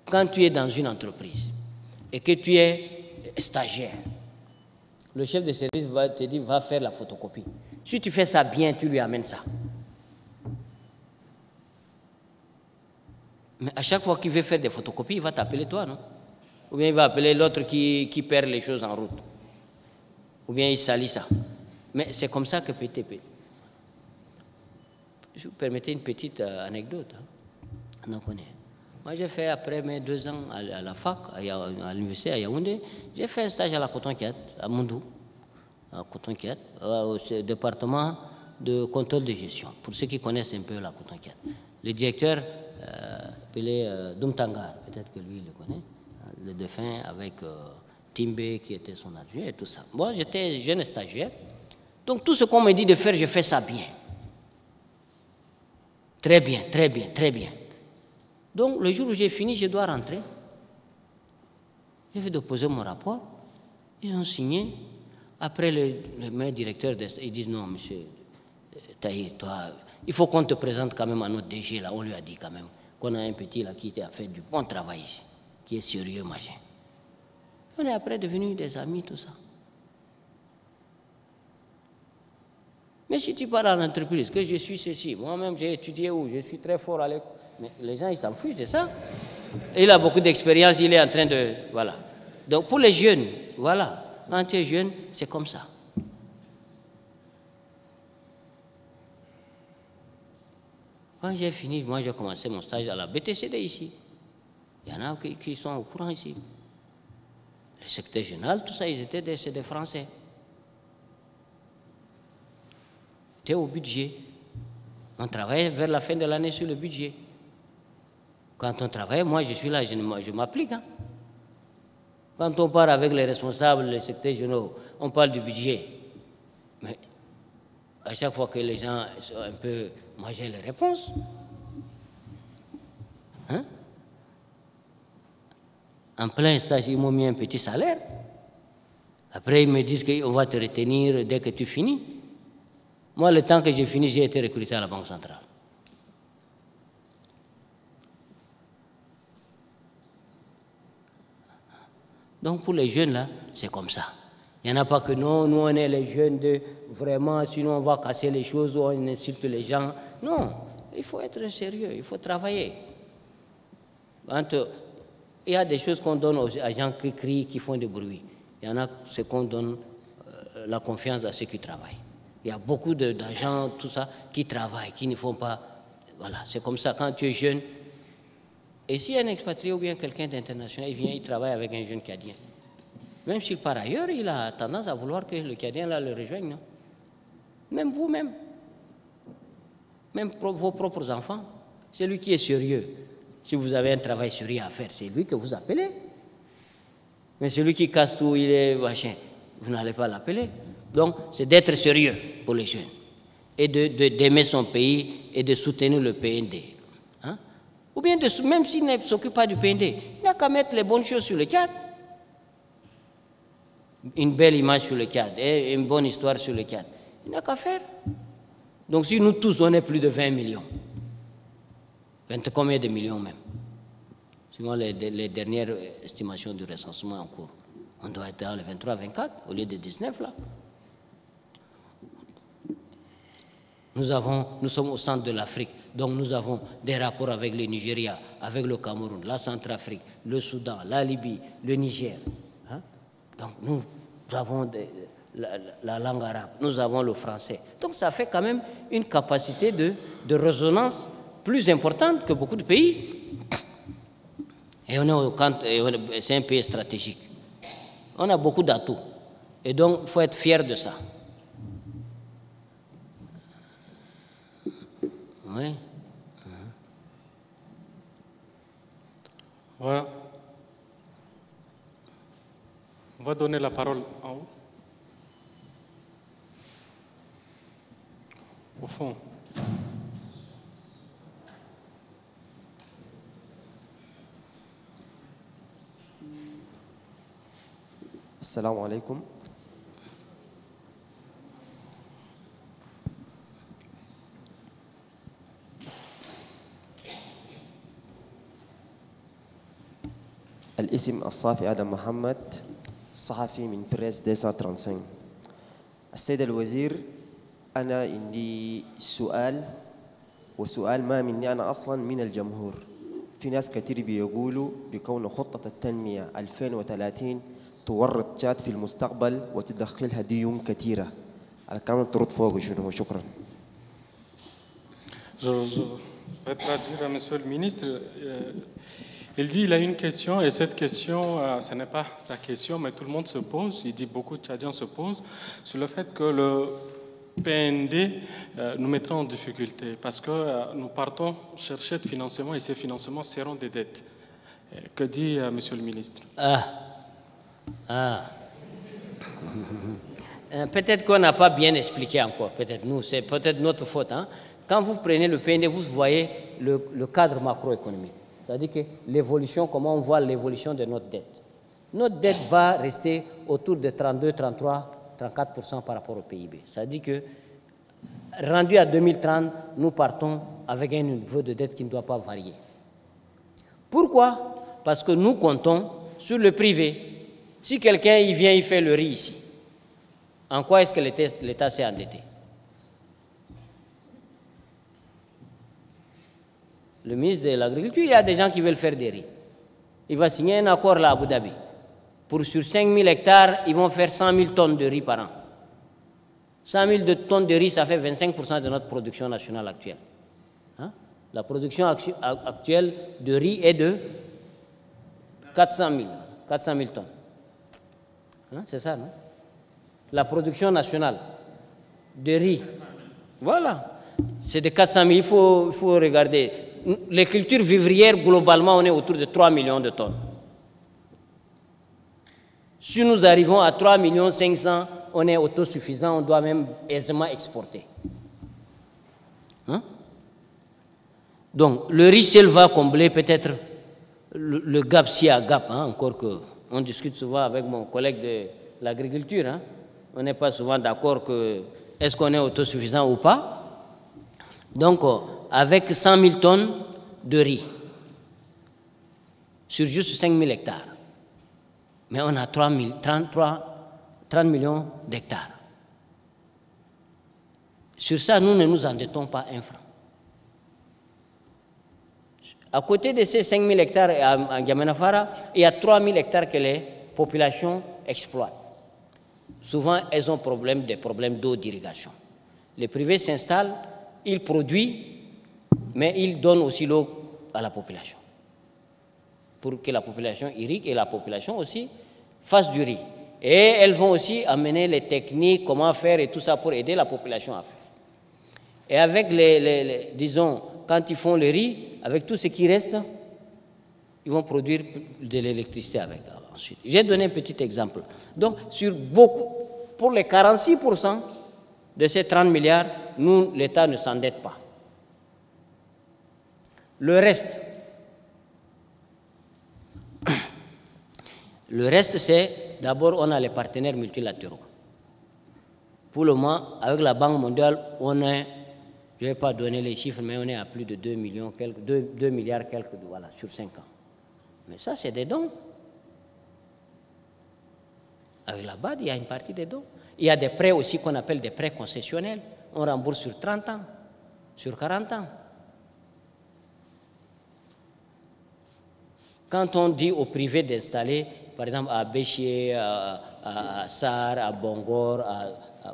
Quand tu es dans une entreprise et que tu es stagiaire, le chef de service va te dire, va faire la photocopie. Si tu fais ça bien, tu lui amènes ça. Mais à chaque fois qu'il veut faire des photocopies, il va t'appeler toi, non? Ou bien il va appeler l'autre qui perd les choses en route. Ou bien il salit ça. Mais c'est comme ça que PTP. Je vous permettez une petite anecdote. Hein? On en connaît. Moi, j'ai fait, après mes 2 ans à la fac, à l'université à Yaoundé, j'ai fait un stage à la Cotonquiat, à Mondou, à Cotonquiat, au département de contrôle de gestion, pour ceux qui connaissent un peu la Cotonquiat. Le directeur, appelé Dumtangar, peut-être que lui, il le connaît, le défunt avec Timbe, qui était son adjoint et tout ça. Moi, j'étais jeune stagiaire, donc tout ce qu'on me dit de faire, je fais ça bien. Très bien, très bien, très bien. Donc, le jour où j'ai fini, je dois rentrer. J'ai fait déposer mon rapport. Ils ont signé. Après, le maire directeur, ils disent non, monsieur Tahir, toi, il faut qu'on te présente quand même à notre DG. Là, on lui a dit quand même qu'on a un petit là qui a fait du bon travail ici, qui est sérieux, machin. On est après devenus des amis, tout ça. Mais si tu pars en entreprise, que je suis ceci, moi-même j'ai étudié où, je suis très fort à l'école. Mais les gens, ils s'en fichent de ça. Et il a beaucoup d'expérience, il est en train de... Voilà. Donc pour les jeunes, voilà. Quand tu es jeune, c'est comme ça. Quand j'ai fini, moi j'ai commencé mon stage à la BTCD ici. Il y en a qui sont au courant ici. Le secrétaire général, tout ça, c'est des Français. Tu es au budget. On travaille vers la fin de l'année sur le budget. Quand on travaille, moi je suis là, je m'applique. Hein. Quand on part avec les responsables, les secrétaires généraux, on parle du budget. Mais à chaque fois que les gens sont un peu... Moi j'ai les réponses. Hein? En plein stage, ils m'ont mis un petit salaire. Après, ils me disent qu'on va te retenir dès que tu finis. Moi, le temps que j'ai fini, j'ai été recruté à la Banque centrale. Donc pour les jeunes, là, c'est comme ça. Il n'y en a pas que non, nous on est les jeunes de vraiment, sinon on va casser les choses ou on insulte les gens. Non, il faut être sérieux, il faut travailler. Il y a des choses qu'on donne aux gens qui crient, qui font du bruit. Il y en a ce qu'on donne la confiance à ceux qui travaillent. Il y a beaucoup d'agents, tout ça, qui travaillent, qui ne font pas... Voilà, c'est comme ça, quand tu es jeune. Et si un expatrié ou bien quelqu'un d'international, il vient, il travaille avec un jeune Cadien. Même s'il part ailleurs, il a tendance à vouloir que le Cadien là le rejoigne, non? Même vous-même. Même vos propres enfants. C'est lui qui est sérieux. Si vous avez un travail sérieux à faire, c'est lui que vous appelez. Mais celui qui casse tout, il est machin, vous n'allez pas l'appeler. Donc, c'est d'être sérieux pour les jeunes et d'aimer son pays et de soutenir le PND. Hein? Ou bien, même s'il ne s'occupe pas du PND, il n'a qu'à mettre les bonnes choses sur le cadre. Une belle image sur le cadre et une bonne histoire sur le cadre. Il n'a qu'à faire. Donc, si nous tous, on est plus de 20 millions, 20 combien de millions même, selon les dernières estimations du recensement en cours, on doit être dans les 23-24 au lieu de 19 là. Nous sommes au centre de l'Afrique, donc nous avons des rapports avec le Nigeria, avec le Cameroun, la Centrafrique, le Soudan, la Libye, le Niger. Hein? Donc nous avons la langue arabe, nous avons le français. Donc ça fait quand même une capacité de résonance plus importante que beaucoup de pays. Et c'est un pays stratégique. On a beaucoup d'atouts. Et donc, il faut être fier de ça. Oui. Voilà. On va donner la parole en haut. Au fond. Assalamu alaikum. الاسم الصافي آدم محمد صحفي من بريس 235. السيد الوزير، أنا عندي سؤال وسؤال ما مني أنا أصلا من الجمهور. في ناس كتير بيقولوا بكون خطة التنمية 2030 تورط تشاد في المستقبل وتدخلها ديون كثيرة. على كلام ترد فوق شنو؟ شكرا. Je vais traduire à Monsieur le ministre. Il dit il a une question et cette question, ce n'est pas sa question, mais tout le monde se pose. Il dit beaucoup de Tchadiens se posent sur le fait que le PND nous mettra en difficulté parce que nous partons chercher de financement et ces financements seront des dettes. Que dit Monsieur le ministre? Peut-être qu'on n'a pas bien expliqué encore. Peut-être nous, c'est peut-être notre faute. Hein? Quand vous prenez le PND, vous voyez le cadre macroéconomique. C'est-à-dire que l'évolution, comment on voit l'évolution de notre dette. Notre dette va rester autour de 32, 33, 34% par rapport au PIB. C'est-à-dire que, rendu à 2030, nous partons avec un niveau de dette qui ne doit pas varier. Pourquoi? Parce que nous comptons sur le privé. Si quelqu'un il vient, il fait le riz ici, en quoi est-ce que l'État s'est endetté? Le ministre de l'Agriculture, il y a des gens qui veulent faire des riz. Il va signer un accord là à Abu Dhabi. Sur 5 000 hectares, ils vont faire 100 000 tonnes de riz par an. 100 000 tonnes de riz, ça fait 25% de notre production nationale actuelle. Hein? La production actuelle de riz est de 400 000 tonnes. Hein? C'est ça, non? La production nationale de riz, voilà, c'est de 400 000. Il faut regarder. Les cultures vivrières, globalement, on est autour de 3 millions de tonnes. Si nous arrivons à 3 500 000, on est autosuffisant, on doit même aisément exporter. Hein? Donc, le riz seul va combler peut-être le gap, s'il y a gap, hein, encore qu'on discute souvent avec mon collègue de l'agriculture. Hein? On n'est pas souvent d'accord que est-ce qu'on est autosuffisant ou pas. Donc, avec 100 000 tonnes de riz sur juste 5 000 hectares, mais on a 30 millions d'hectares. Sur ça, nous ne nous endettons pas un franc. À côté de ces 5 000 hectares à N'Djamena-Fara, il y a 3 000 hectares que les populations exploitent. Souvent, elles ont des problèmes d'eau d'irrigation. Les privés s'installent, ils produisent, mais ils donnent aussi l'eau à la population. Pour que la population irrigue et la population aussi fasse du riz. Et elles vont aussi amener les techniques, comment faire et tout ça pour aider la population à faire. Et avec disons, quand ils font le riz, avec tout ce qui reste, ils vont produire de l'électricité avec ensuite. J'ai donné un petit exemple. Donc, pour les 46% de ces 30 milliards, nous, l'État ne s'endette pas. Le reste, c'est d'abord, on a les partenaires multilatéraux. Pour le moment, avec la Banque mondiale, on est, je ne vais pas donner les chiffres, mais on est à plus de 2 milliards voilà, sur 5 ans. Mais ça, c'est des dons. Avec la BAD, il y a une partie des dons. Il y a des prêts aussi qu'on appelle des prêts concessionnels. On rembourse sur 30 ans, sur 40 ans. Quand on dit aux privés d'installer, par exemple à Béchier, à Sar, à Bongor,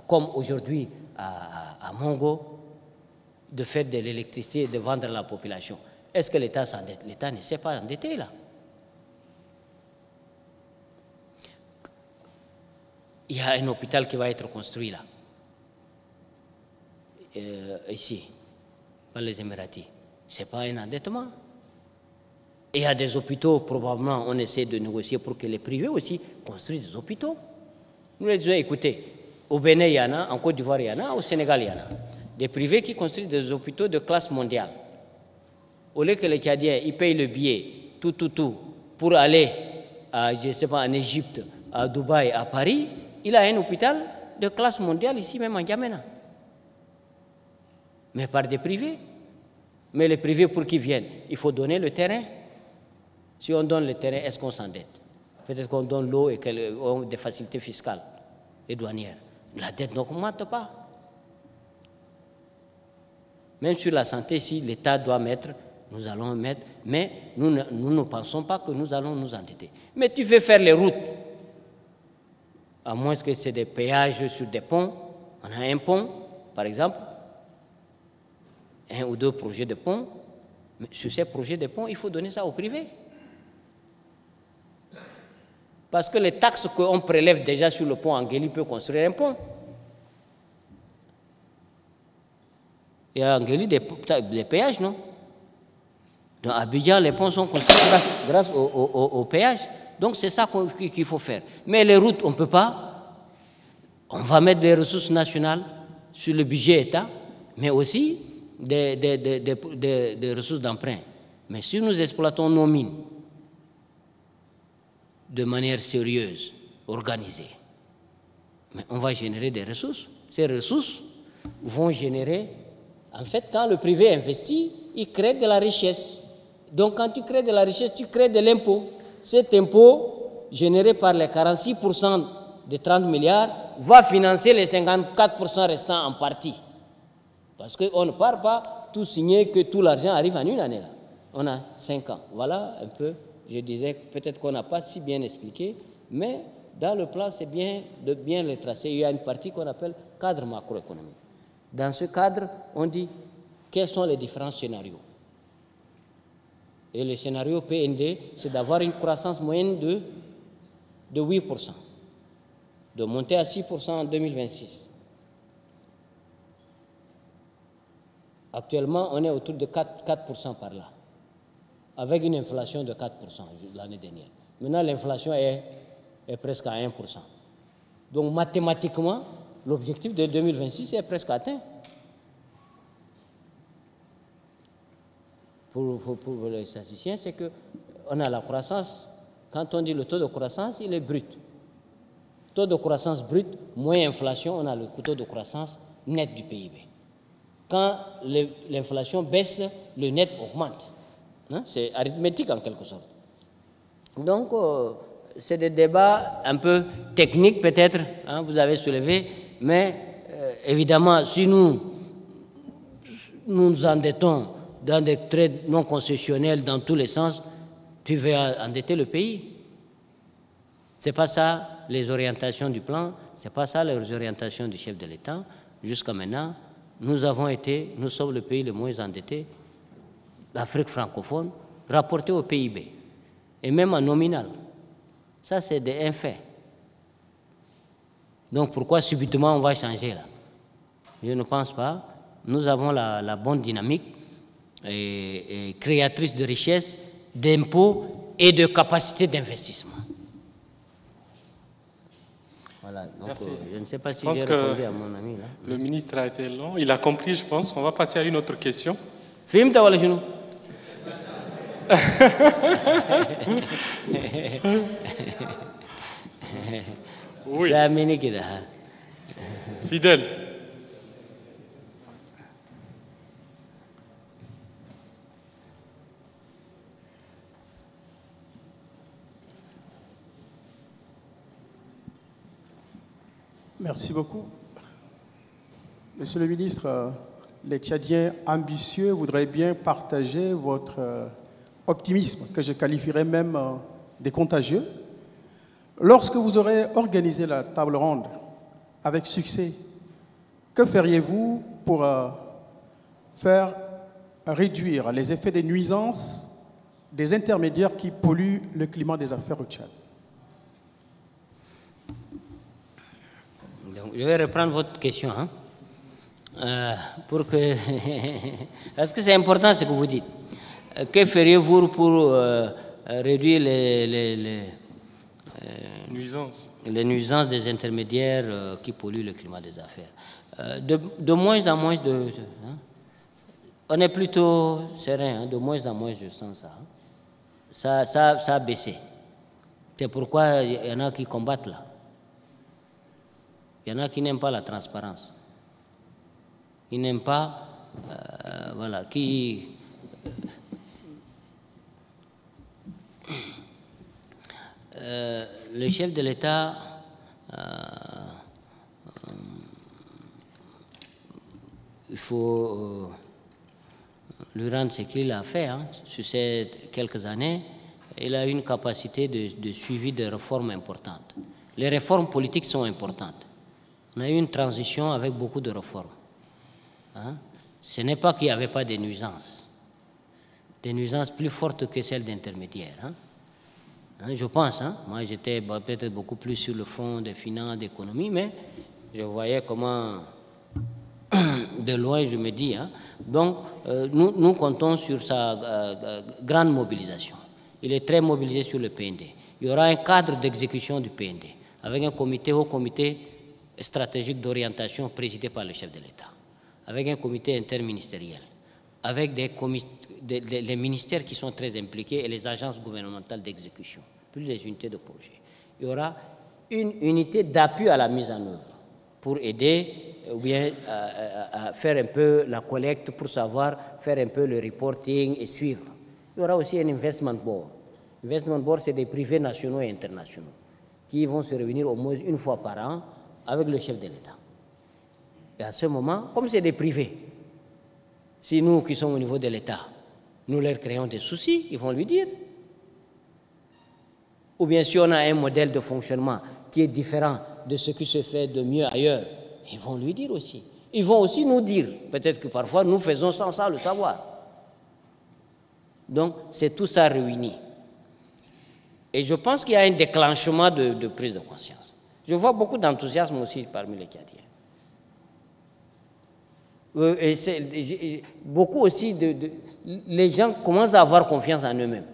comme aujourd'hui à Mongo, de faire de l'électricité et de vendre à la population, est-ce que l'État s'endette? L'État ne s'est pas endetté là. Il y a un hôpital qui va être construit là, ici, par les Émiratis. Ce n'est pas un endettement. Et il y a des hôpitaux, probablement, on essaie de négocier pour que les privés aussi construisent des hôpitaux. Nous les disons, écoutez, au Bénin, il y en a, en Côte d'Ivoire, il y en a, au Sénégal, il y en a. Des privés qui construisent des hôpitaux de classe mondiale. Au lieu que les Tchadiens, ils payent le billet, tout, pour aller, je ne sais pas, en Égypte, à Dubaï, à Paris, il a un hôpital de classe mondiale ici même en N'Djamena. Mais par des privés. Mais les privés, pour qu'ils viennent, il faut donner le terrain. Si on donne le terrain, est-ce qu'on s'endette? Peut-être qu'on donne l'eau et des facilités fiscales et douanières. La dette n'augmente pas. Même sur la santé, si l'État doit mettre, nous allons mettre, mais nous ne pensons pas que nous allons nous endetter. Mais tu veux faire les routes, à moins que c'est des péages sur des ponts. On a un pont, par exemple, 1 ou 2 projets de pont. Mais sur ces projets de pont, il faut donner ça au privé. Parce que les taxes qu'on prélève déjà sur le pont Anguéli peut construire un pont. Il y a à Anguéli des péages, non? Dans Abidjan, les ponts sont construits grâce au péage. Donc c'est ça qu'il faut faire. Mais les routes, on ne peut pas. On va mettre des ressources nationales sur le budget État, mais aussi des ressources d'emprunt. Mais si nous exploitons nos mines de manière sérieuse, organisée, mais on va générer des ressources. Ces ressources vont générer, en fait, quand le privé investit, il crée de la richesse. Donc quand tu crées de la richesse, tu crées de l'impôt. Cet impôt, généré par les 46% de 30 milliards, va financer les 54% restants en partie. Parce qu'on ne part pas tout signer que tout l'argent arrive en une année. Là. On a 5 ans. Voilà un peu, je disais, peut-être qu'on n'a pas si bien expliqué, mais dans le plan, c'est bien de bien le tracer. Il y a une partie qu'on appelle cadre macroéconomique. Dans ce cadre, on dit quels sont les différents scénarios. Et le scénario PND, c'est d'avoir une croissance moyenne de 8%, de monter à 6% en 2026. Actuellement, on est autour de 4% par là, avec une inflation de 4% l'année dernière. Maintenant, l'inflation est presque à 1%. Donc, mathématiquement, l'objectif de 2026 est presque atteint. Pour les statisticiens, c'est qu'on a la croissance. Quand on dit le taux de croissance, il est brut. Taux de croissance brut, moins inflation, on a le taux de croissance net du PIB. Quand l'inflation baisse, le net augmente. Hein? C'est arithmétique en quelque sorte. Donc, c'est des débats un peu techniques peut-être, hein, vous avez soulevé, mais évidemment, si nous nous endettons dans des traits non concessionnels dans tous les sens, tu vas endetter le pays. Ce n'est pas ça les orientations du plan, ce n'est pas ça les orientations du chef de l'État. Jusqu'à maintenant, nous sommes le pays le moins endetté d'Afrique francophone, rapporté au PIB, et même en nominal. Ça, c'est un fait. Donc, pourquoi subitement on va changer là? Je ne pense pas. Nous avons la bonne dynamique et créatrice de richesse, d'impôts et de capacité d'investissement. Voilà, donc je ne sais pas si j'ai répondu à mon ami. Là. Le ministre a été long, il a compris, je pense. On va passer à une autre question. Film ta wala genou. Oui. Fidèle. Merci beaucoup. Monsieur le ministre, les Tchadiens ambitieux voudraient bien partager votre optimisme, que je qualifierais même de contagieux. Lorsque vous aurez organisé la table ronde avec succès, que feriez-vous pour faire réduire les effets des nuisances des intermédiaires qui polluent le climat des affaires au Tchad? Donc, je vais reprendre votre question. Hein, parce que c'est important ce que vous dites. Que feriez-vous pour réduire les nuisances des intermédiaires qui polluent le climat des affaires? De moins en moins hein, on est plutôt serein, hein, de moins en moins je sens ça. Hein. Ça a baissé. C'est pourquoi il y en a qui combattent là. Il y en a qui n'aiment pas la transparence. Ils n'aiment pas, voilà, qui... le chef de l'État il faut lui rendre ce qu'il a fait. Hein. Sur ces quelques années, il a une capacité de suivi de réformes importantes. Les réformes politiques sont importantes. On a eu une transition avec beaucoup de réformes. Hein. Ce n'est pas qu'il n'y avait pas de nuisances. Des nuisances plus fortes que celles d'intermédiaires. Hein. Hein, je pense, hein, moi j'étais peut-être beaucoup plus sur le front des finances, d'économie, mais je voyais comment, de loin je me dis, hein, donc nous comptons sur sa grande mobilisation. Il est très mobilisé sur le PND. Il y aura un cadre d'exécution du PND, avec un haut comité stratégique d'orientation présidé par le chef de l'État, avec un comité interministériel, avec les ministères qui sont très impliqués et les agences gouvernementales d'exécution, plus les unités de projet. Il y aura une unité d'appui à la mise en œuvre pour aider ou bien à faire un peu la collecte, pour savoir faire un peu le reporting et suivre. Il y aura aussi un investment board. Investment board, c'est des privés nationaux et internationaux qui vont se réunir au moins une fois par an avec le chef de l'État. Et à ce moment, comme c'est des privés, si nous qui sommes au niveau de l'État, nous leur créons des soucis, ils vont lui dire. Ou bien si on a un modèle de fonctionnement qui est différent de ce qui se fait de mieux ailleurs, ils vont lui dire aussi. Ils vont aussi nous dire, peut-être que parfois nous faisons sans ça le savoir. Donc c'est tout ça réuni. Et je pense qu'il y a un déclenchement de prise de conscience. Je vois beaucoup d'enthousiasme aussi parmi les Tchadiens. Et beaucoup aussi, les gens commencent à avoir confiance en eux-mêmes.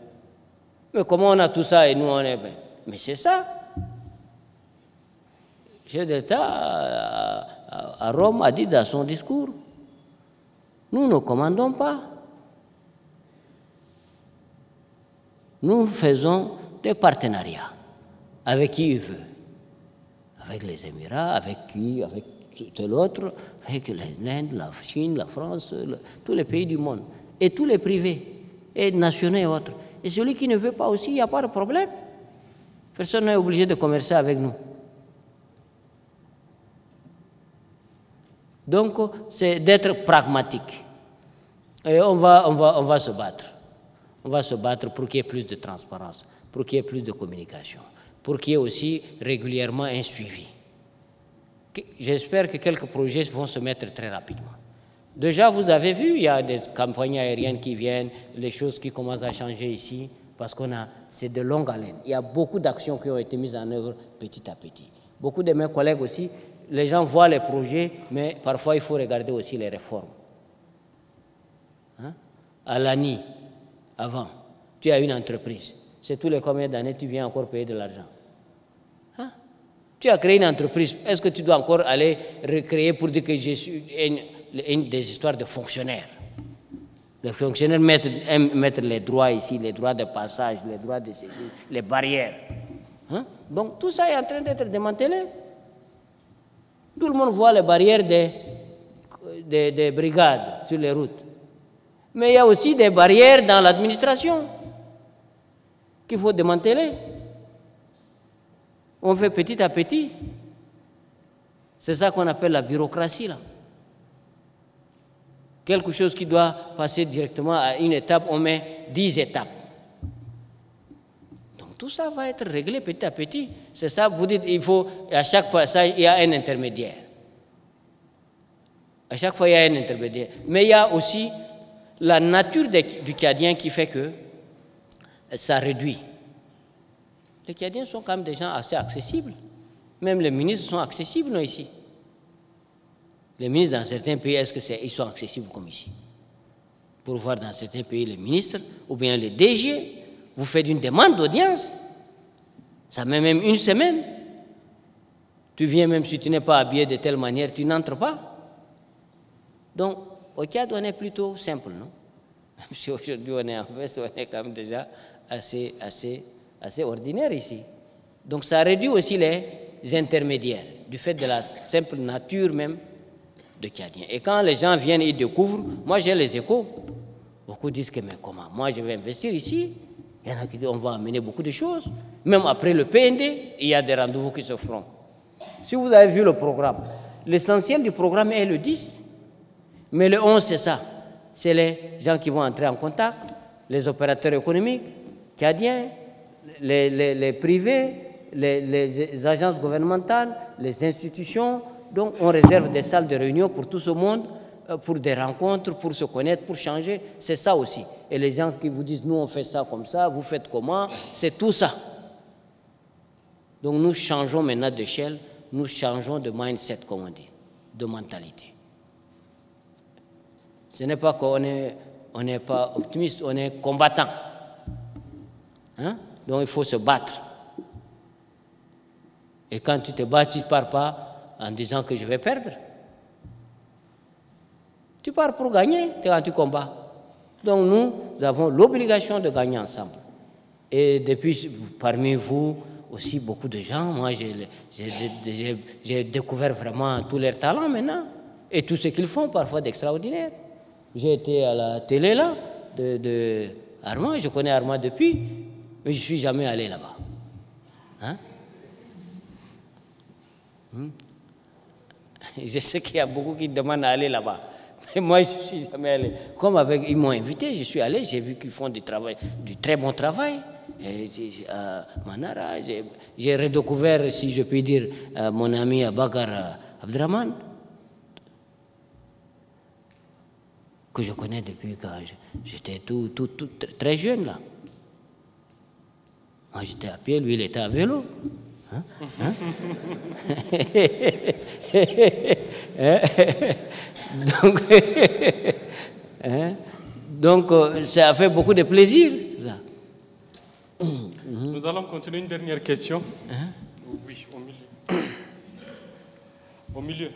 Mais comment on a tout ça et nous on est bien? Mais c'est ça. Le chef d'État à Rome a dit dans son discours, nous ne commandons pas. Nous faisons des partenariats avec qui il veut. Avec les Émirats, avec qui, avec tel autre, avec l'Inde, la Chine, la France, tous les pays du monde, et tous les privés, et nationaux et autres. Et celui qui ne veut pas aussi, il n'y a pas de problème. Personne n'est obligé de commercer avec nous. Donc, c'est d'être pragmatique. Et on va se battre. On va se battre pour qu'il y ait plus de transparence, pour qu'il y ait plus de communication, pour qu'il y ait aussi régulièrement un suivi. J'espère que quelques projets vont se mettre très rapidement. Déjà, vous avez vu, il y a des campagnes aériennes qui viennent, les choses qui commencent à changer ici, parce c'est de longue haleine. Il y a beaucoup d'actions qui ont été mises en œuvre petit à petit. Beaucoup de mes collègues aussi, les gens voient les projets, mais parfois il faut regarder aussi les réformes. Hein? À l'ANI, avant, tu as une entreprise. C'est tous les combien d'années tu viens encore payer de l'argent? Hein? Tu as créé une entreprise. Est-ce que tu dois encore aller recréer pour dire que je suis des histoires de fonctionnaires? Les fonctionnaires mettent les droits ici, les droits de passage, les droits de ceci, les barrières. Hein? Donc tout ça est en train d'être démantelé. Tout le monde voit les barrières des brigades sur les routes. Mais il y a aussi des barrières dans l'administration qu'il faut démanteler. On fait petit à petit. C'est ça qu'on appelle la bureaucratie, là. Quelque chose qui doit passer directement à une étape, on met 10 étapes. Donc tout ça va être réglé petit à petit. C'est ça, vous dites, il faut, à chaque passage, il y a un intermédiaire. À chaque fois, il y a un intermédiaire. Mais il y a aussi la nature du Tchadien qui fait que ça réduit. Les Tchadiens sont quand même des gens assez accessibles. Même les ministres sont accessibles, non, ici. Les ministres dans certains pays, est-ce qu'ils sont accessibles comme ici? Pour voir dans certains pays les ministres, ou bien les DG, vous faites une demande d'audience. Ça met même une semaine. Tu viens même si tu n'es pas habillé de telle manière, tu n'entres pas. Donc, au Tchad, on est plutôt simple, non? Même si aujourd'hui on est en veste, on est quand même déjà assez ordinaire ici. Donc ça réduit aussi les intermédiaires, du fait de la simple nature même de Tchadien. Et quand les gens viennent, ils découvrent, moi j'ai les échos. Beaucoup disent que mais comment? Moi je vais investir ici. Il y en a qui disent on va amener beaucoup de choses. Même après le PND, il y a des rendez-vous qui se feront. Si vous avez vu le programme, l'essentiel du programme est le 10. Mais le 11, c'est ça. C'est les gens qui vont entrer en contact, les opérateurs économiques, tchadiens, les privés, les agences gouvernementales, les institutions. Donc, on réserve des salles de réunion pour tout ce monde, pour des rencontres, pour se connaître, pour changer. C'est ça aussi. Et les gens qui vous disent, nous, on fait ça comme ça, vous faites comment? C'est tout ça. Donc, nous changeons maintenant d'échelle, nous changeons de mindset, comme on dit, de mentalité. Ce n'est pas qu'on n'est pas optimiste, on est combattant. Hein? Donc il faut se battre. Et quand tu te bats, tu ne pars pas en disant que je vais perdre. Tu pars pour gagner quand tu combats. Donc nous avons l'obligation de gagner ensemble. Et depuis, parmi vous, aussi beaucoup de gens, moi j'ai découvert vraiment tous leurs talents maintenant. Et tout ce qu'ils font parfois d'extraordinaire. J'ai été à la télé là, de Armand, je connais Armand depuis, mais je ne suis jamais allé là-bas. Hein? Je sais qu'il y a beaucoup qui demandent à aller là-bas, mais moi je ne suis jamais allé. Comme ils m'ont invité, je suis allé, j'ai vu qu'ils font du très bon travail. Et à Manara, j'ai redécouvert, si je puis dire, mon ami Abakar Abdraman, que je connais depuis quand j'étais très jeune là. Moi j'étais à pied, lui il était à vélo. Hein? Hein? Donc ça a fait beaucoup de plaisir. Ça. Nous allons continuer une dernière question. Hein? Oui, au milieu. Au milieu.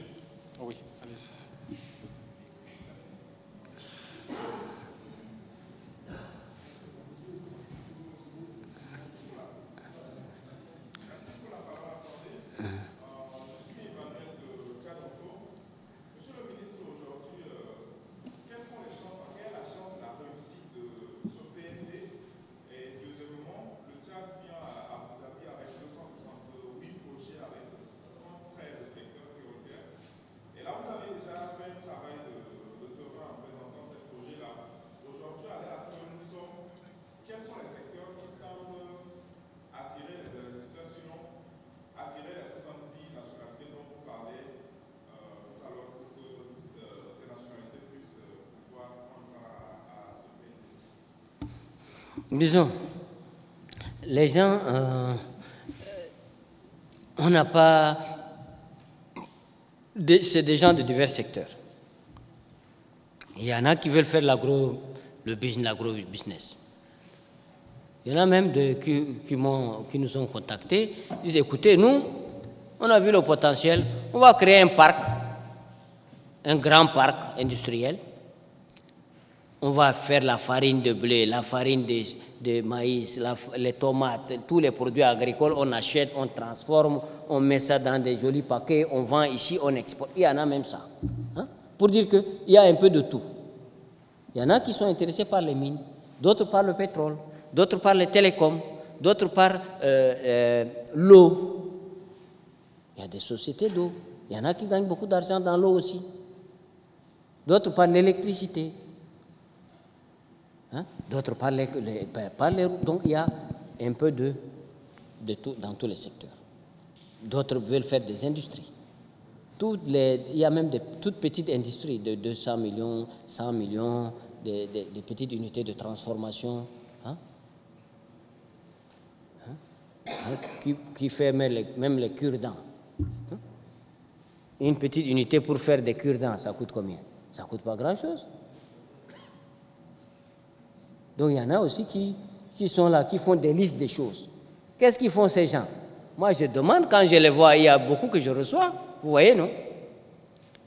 Oui, allez-y. disons, les gens, on n'a pas... C'est des gens de divers secteurs. Il y en a qui veulent faire l'agro-business. Il y en a même qui nous ont contactés. Ils disent, écoutez, nous, on a vu le potentiel, on va créer un parc, un grand parc industriel. On va faire la farine de blé, la farine de maïs, les tomates, tous les produits agricoles, on achète, on transforme, on met ça dans des jolis paquets, on vend ici, on exporte. Il y en a même ça. Hein? Pour dire qu'il y a un peu de tout. Il y en a qui sont intéressés par les mines, d'autres par le pétrole, d'autres par les télécoms, d'autres par l'eau. Il y a des sociétés d'eau. Il y en a qui gagnent beaucoup d'argent dans l'eau aussi. D'autres par l'électricité. Hein? D'autres par les routes. Donc il y a un peu de tout dans tous les secteurs. D'autres veulent faire des industries. Il y a même des toutes petites industries de 200 millions, 100 millions, des petites unités de transformation, hein? Qui fait même les cure-dents. Hein? Une petite unité pour faire des cure-dents, ça coûte combien? Ça ne coûte pas grand-chose. Donc il y en a aussi qui sont là, qui font des listes des choses. Qu'est-ce qu'ils font ces gens? Moi je demande, quand je les vois, il y a beaucoup que je reçois, vous voyez, non?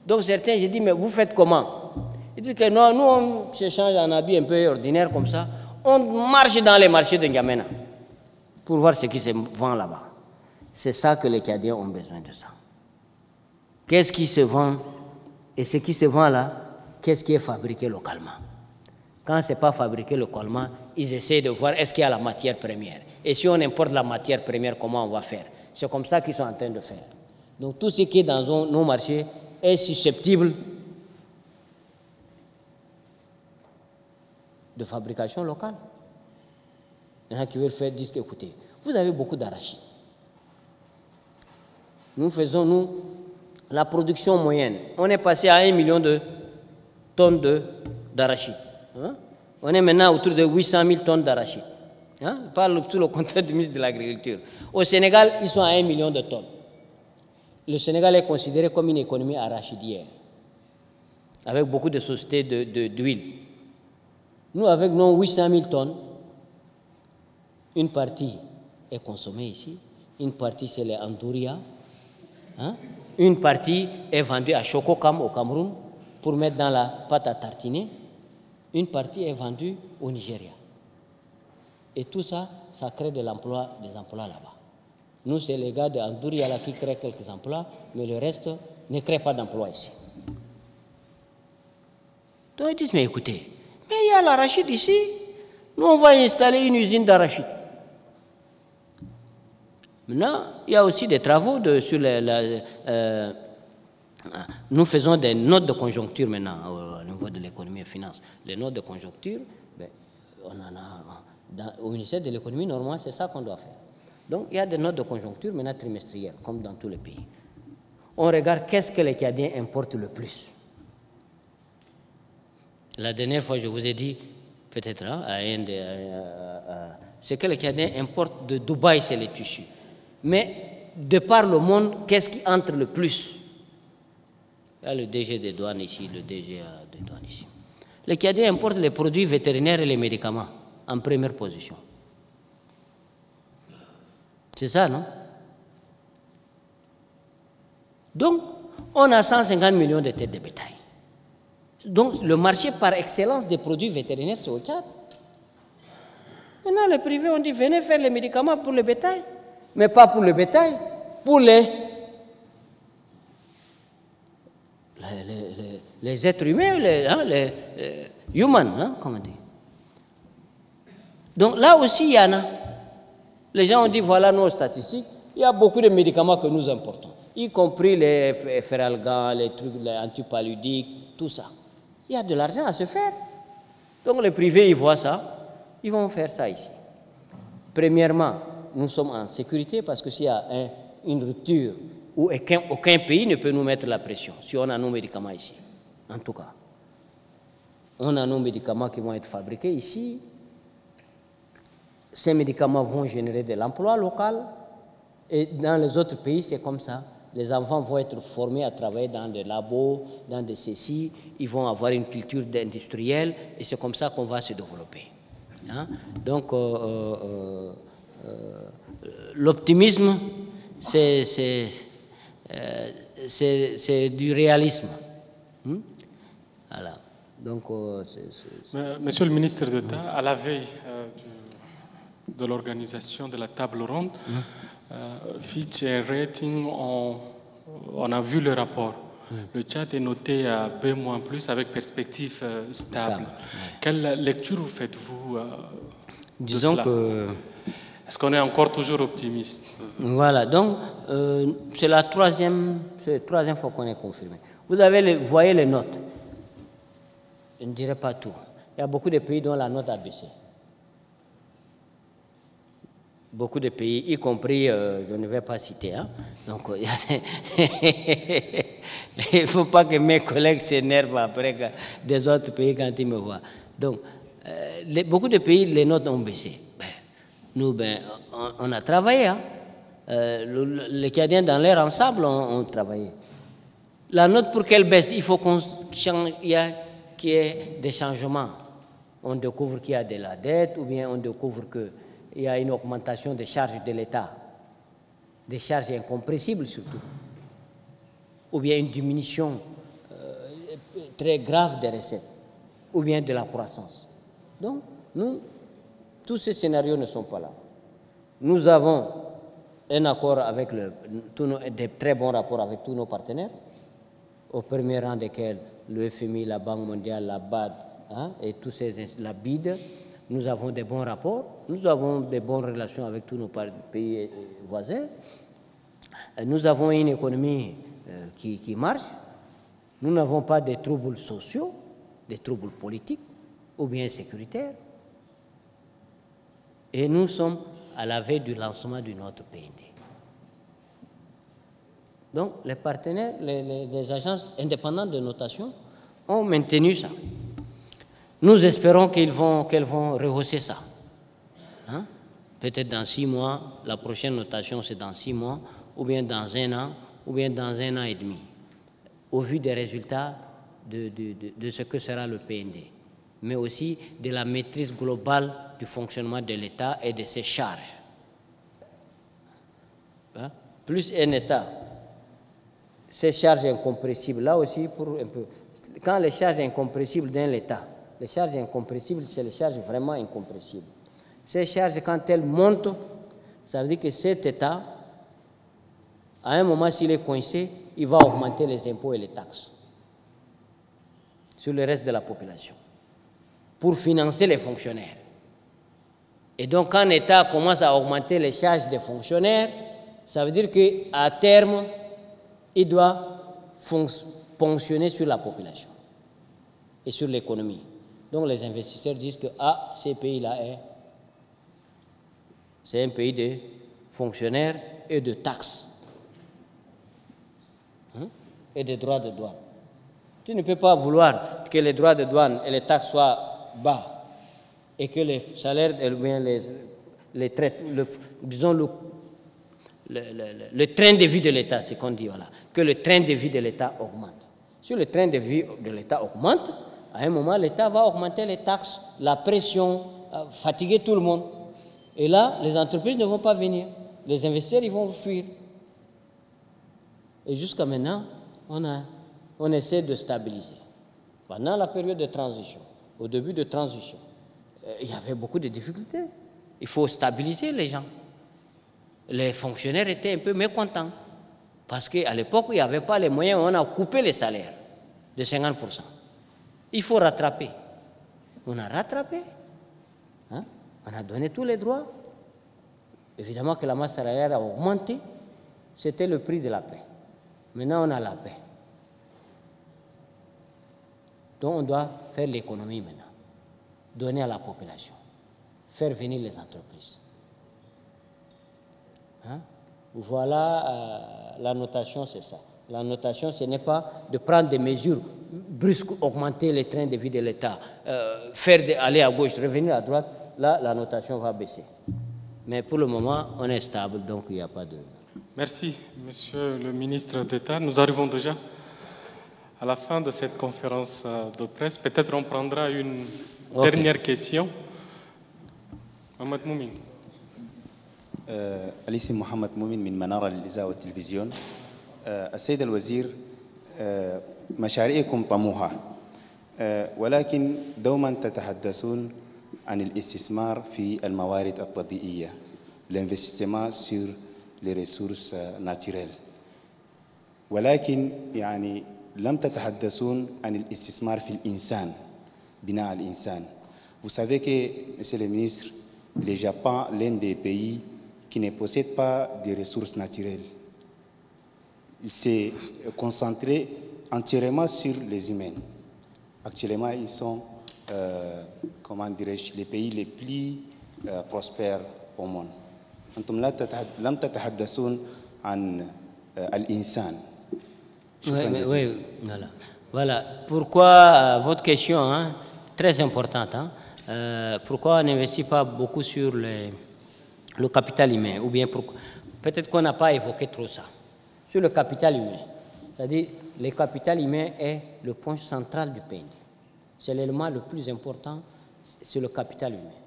Donc certains, je dis, mais vous faites comment? Ils disent que non, nous on se change en habit un peu ordinaire comme ça, on marche dans les marchés de N'Djamena pour voir ce qui se vend là-bas. C'est ça que les Tchadiens ont besoin de ça. Qu'est-ce qui se vend? Et ce qui se vend là, qu'est-ce qui est fabriqué localement? Quand ce n'est pas fabriqué localement, ils essaient de voir est-ce qu'il y a la matière première. Et si on importe la matière première, comment on va faire? C'est comme ça qu'ils sont en train de faire. Donc tout ce qui est dans nos marchés est susceptible de fabrication locale. Il y en a qui veulent faire, disent écoutez, vous avez beaucoup d'arachides. Nous faisons, la production moyenne. On est passé à 1 million de tonnes d'arachides. Hein? On est maintenant autour de 800 000 tonnes d'arachides. Hein? Je parle sous le contrôle du ministre de l'Agriculture. Au Sénégal, ils sont à 1 million de tonnes. Le Sénégal est considéré comme une économie arachidière, avec beaucoup de sociétés d'huile. Nous, avec nos 800 000 tonnes, une partie est consommée ici, une partie c'est les Andouria, hein? Une partie est vendue à Chokokam au Cameroun pour mettre dans la pâte à tartiner, une partie est vendue au Nigeria. Et tout ça, ça crée des emplois là-bas. Nous, c'est les gars de Andouria là qui créent quelques emplois, mais le reste ne crée pas d'emplois ici. Donc ils disent, mais écoutez, mais il y a l'arachide ici, nous on va installer une usine d'arachide. Maintenant, il y a aussi des travaux nous faisons des notes de conjoncture maintenant au niveau de l'économie et des finances. Les notes de conjoncture, ben, on en a au ministère de l'économie, normalement, c'est ça qu'on doit faire. Donc, il y a des notes de conjoncture maintenant trimestrielles, comme dans tous les pays. On regarde qu'est-ce que les Tchadiens importent le plus. La dernière fois, je vous ai dit, peut-être, hein, ce que les Tchadiens importent de Dubaï, c'est les tissus. Mais de par le monde, qu'est-ce qui entre le plus? Il y a le DG des douanes ici, le DG des douanes ici. Les Tchadiens importent les produits vétérinaires et les médicaments en première position. C'est ça, non? Donc, on a 150 millions de têtes de bétail. Donc, le marché par excellence des produits vétérinaires, c'est au Tchad. Maintenant, les privés ont dit, venez faire les médicaments pour le bétail. Mais pas pour le bétail, pour les êtres humains, les humans, hein, comme on dit. Donc là aussi, il y en a. Les gens ont dit, voilà nos statistiques, il y a beaucoup de médicaments que nous importons, y compris les feralgan, les trucs, les antipaludiques, tout ça. Il y a de l'argent à se faire. Donc les privés, ils voient ça, ils vont faire ça ici. Premièrement, nous sommes en sécurité parce que s'il y a une rupture où aucun pays ne peut nous mettre la pression, si on a nos médicaments ici, en tout cas. On a nos médicaments qui vont être fabriqués ici. ces médicaments vont générer de l'emploi local. Et dans les autres pays, c'est comme ça. Les enfants vont être formés à travailler dans des labos, dans des ceci. Ils vont avoir une culture industrielle et c'est comme ça qu'on va se développer. Hein? Donc, l'optimisme, c'est du réalisme. Voilà. Donc, Monsieur le ministre d'État, à la veille de l'organisation de la table ronde, Fitch et Rating, on a vu le rapport. Le Tchad est noté à B- avec perspective stable. Quelle lecture vous faites-vous de disons cela? que... Est-ce qu'on est encore toujours optimiste? Voilà, donc c'est la troisième fois qu'on est confirmé. Vous voyez les notes. Je ne dirais pas tout. Il y a beaucoup de pays dont la note a baissé. Beaucoup de pays, y compris, je ne vais pas citer. Hein. Donc, il ne faut pas que mes collègues s'énervent après des autres pays quand ils me voient. Donc, beaucoup de pays, les notes ont baissé. Nous, on a travaillé. Hein. Les Tchadiens, dans leur ensemble, ont travaillé. La note, pour qu'elle baisse, il faut qu'il y ait des changements. On découvre qu'il y a de la dette, ou bien on découvre qu'il y a une augmentation des charges de l'État, des charges incompressibles surtout, ou bien une diminution très grave des recettes, ou bien de la croissance. Donc, tous ces scénarios ne sont pas là. Nous avons un accord avec des très bons rapports avec tous nos partenaires, au premier rang desquels le FMI, la Banque mondiale, la BAD, hein, et tous la BID. Nous avons des bons rapports, nous avons des bonnes relations avec tous nos pays voisins. Nous avons une économie qui marche. Nous n'avons pas de troubles sociaux, des troubles politiques ou bien sécuritaires. Et nous sommes à la veille du lancement de notre PND. Donc, les partenaires, les agences indépendantes de notation ont maintenu ça. Nous espérons qu'elles vont rehausser ça. Hein? Peut-être dans 6 mois, la prochaine notation c'est dans 6 mois, ou bien dans 1 an, ou bien dans 1 an et demi, au vu des résultats de ce que sera le PND, mais aussi de la maîtrise globale du fonctionnement de l'État et de ses charges. Hein? Plus un État, ces charges incompressibles, là aussi, pour un peu, quand les charges incompressibles d'un État, les charges incompressibles, c'est les charges vraiment incompressibles. Ces charges, quand elles montent, ça veut dire que cet État, à un moment, s'il est coincé, il va augmenter les impôts et les taxes sur le reste de la population pour financer les fonctionnaires. Et donc, quand un État commence à augmenter les charges des fonctionnaires, ça veut dire qu'à terme, il doit ponctionner sur la population et sur l'économie. Donc les investisseurs disent que ces pays-là, c'est un pays de fonctionnaires et de taxes, hein, et de droits de douane. Tu ne peux pas vouloir que les droits de douane et les taxes soient bas et que les salaires, disons le train de vie de l'État, c'est qu'on dit, voilà, que le train de vie de l'État augmente. Si le train de vie de l'État augmente, à un moment, l'État va augmenter les taxes, la pression, fatiguer tout le monde. Et là, les entreprises ne vont pas venir. Les investisseurs, ils vont fuir. Et jusqu'à maintenant, on essaie de stabiliser. Pendant la période de transition, au début de transition, il y avait beaucoup de difficultés. Il faut stabiliser les gens. Les fonctionnaires étaient un peu mécontents. Parce qu'à l'époque, il n'y avait pas les moyens, on a coupé les salaires de 50%. Il faut rattraper. On a rattrapé. Hein? On a donné tous les droits. Évidemment que la masse salariale a augmenté. C'était le prix de la paix. Maintenant, on a la paix. Donc, on doit faire l'économie maintenant. Donner à la population. Faire venir les entreprises. Hein? Voilà, la notation, c'est ça. La notation, ce n'est pas de prendre des mesures brusques, augmenter les trains de vie de l'État, aller à gauche, revenir à droite. là, la notation va baisser. Mais pour le moment, on est stable, donc il n'y a pas de... Merci, Monsieur le ministre d'État. Nous arrivons déjà à la fin de cette conférence de presse. Peut-être on prendra une dernière question. Mohamed Moumin. الاسم محمد مؤمن من منارة للإذاعة والتلفزيون. السيد الوزير، مشاريعكم طموحة، ولكن دوما تتحدثون عن الاستثمار في الموارد الطبيعية، l'investissement sur les ressources naturelles، ولكن يعني لم تتحدثون عن الاستثمار في الإنسان، بناء الإنسان. Vous savez que, Monsieur le ministre, le Japon, l'un des pays qui ne possède pas de ressources naturelles, il s'est concentré entièrement sur les humains. Actuellement, ils sont, comment dirais-je, les pays les plus prospères au monde. أنتم لم تتحدثون عن الإنسان. Oui, voilà. Voilà. Pourquoi votre question, hein, très importante, hein, pourquoi on n'investit pas beaucoup sur le capital humain, ou bien peut-être qu'on n'a pas évoqué trop ça, sur le capital humain. C'est-à-dire, le capital humain est le point central du PND. C'est l'élément le plus important, c'est le capital humain.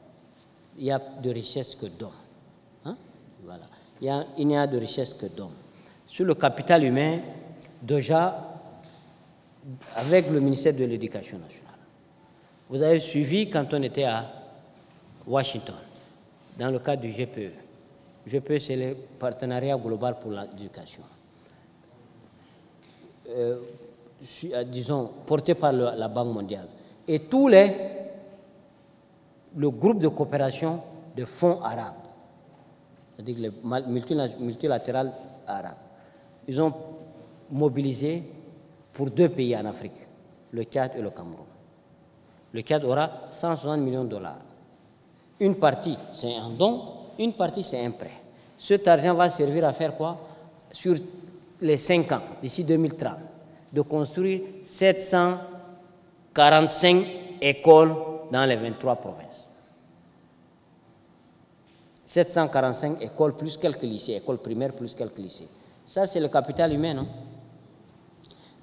Il y a de richesse que d'hommes. Hein? Voilà. Il n'y a de richesse que d'hommes. Sur le capital humain, déjà, avec le ministère de l'Éducation nationale, vous avez suivi quand on était à Washington, dans le cadre du GPE. GPE, c'est le partenariat global pour l'éducation. Disons, porté par la Banque mondiale. Et le groupe de coopération de fonds arabes, c'est-à-dire le multilatéral arabe, ils ont mobilisé pour 2 pays en Afrique, le Tchad et le Cameroun. Le Tchad aura 160 millions de dollars. Une partie, c'est un don, une partie, c'est un prêt. Cet argent va servir à faire quoi? Sur les 5 ans, d'ici 2030, de construire 745 écoles dans les 23 provinces. 745 écoles plus quelques lycées, écoles primaires plus quelques lycées. Ça, c'est le capital humain, non?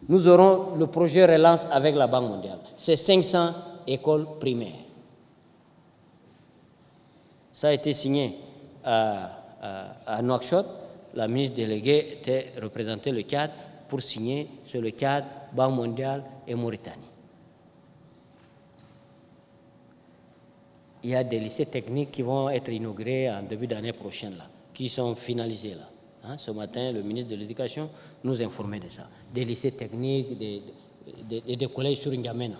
Nous aurons le projet Relance avec la Banque mondiale. C'est 500 écoles primaires. Ça a été signé à Nouakchott. La ministre déléguée était représentée le Tchad pour signer sur le Tchad, Banque mondiale et Mauritanie. Il y a des lycées techniques qui vont être inaugurés en début d'année prochaine, là, qui sont finalisés là. Hein, ce matin, le ministre de l'Éducation nous informait de ça. Des lycées techniques, des collèges sur N'Djamena.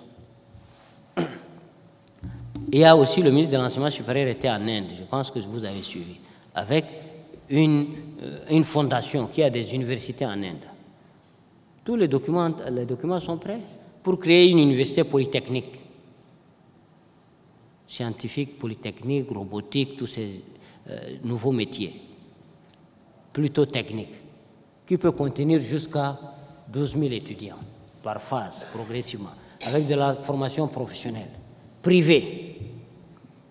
Il y a aussi le ministre de l'Enseignement supérieur était en Inde, je pense que vous avez suivi, avec une fondation qui a des universités en Inde. Tous les documents sont prêts pour créer une université polytechnique. Scientifique, polytechnique, robotique, tous ces nouveaux métiers, plutôt techniques, qui peut contenir jusqu'à 12 000 étudiants par phase, progressivement, avec de la formation professionnelle, privée,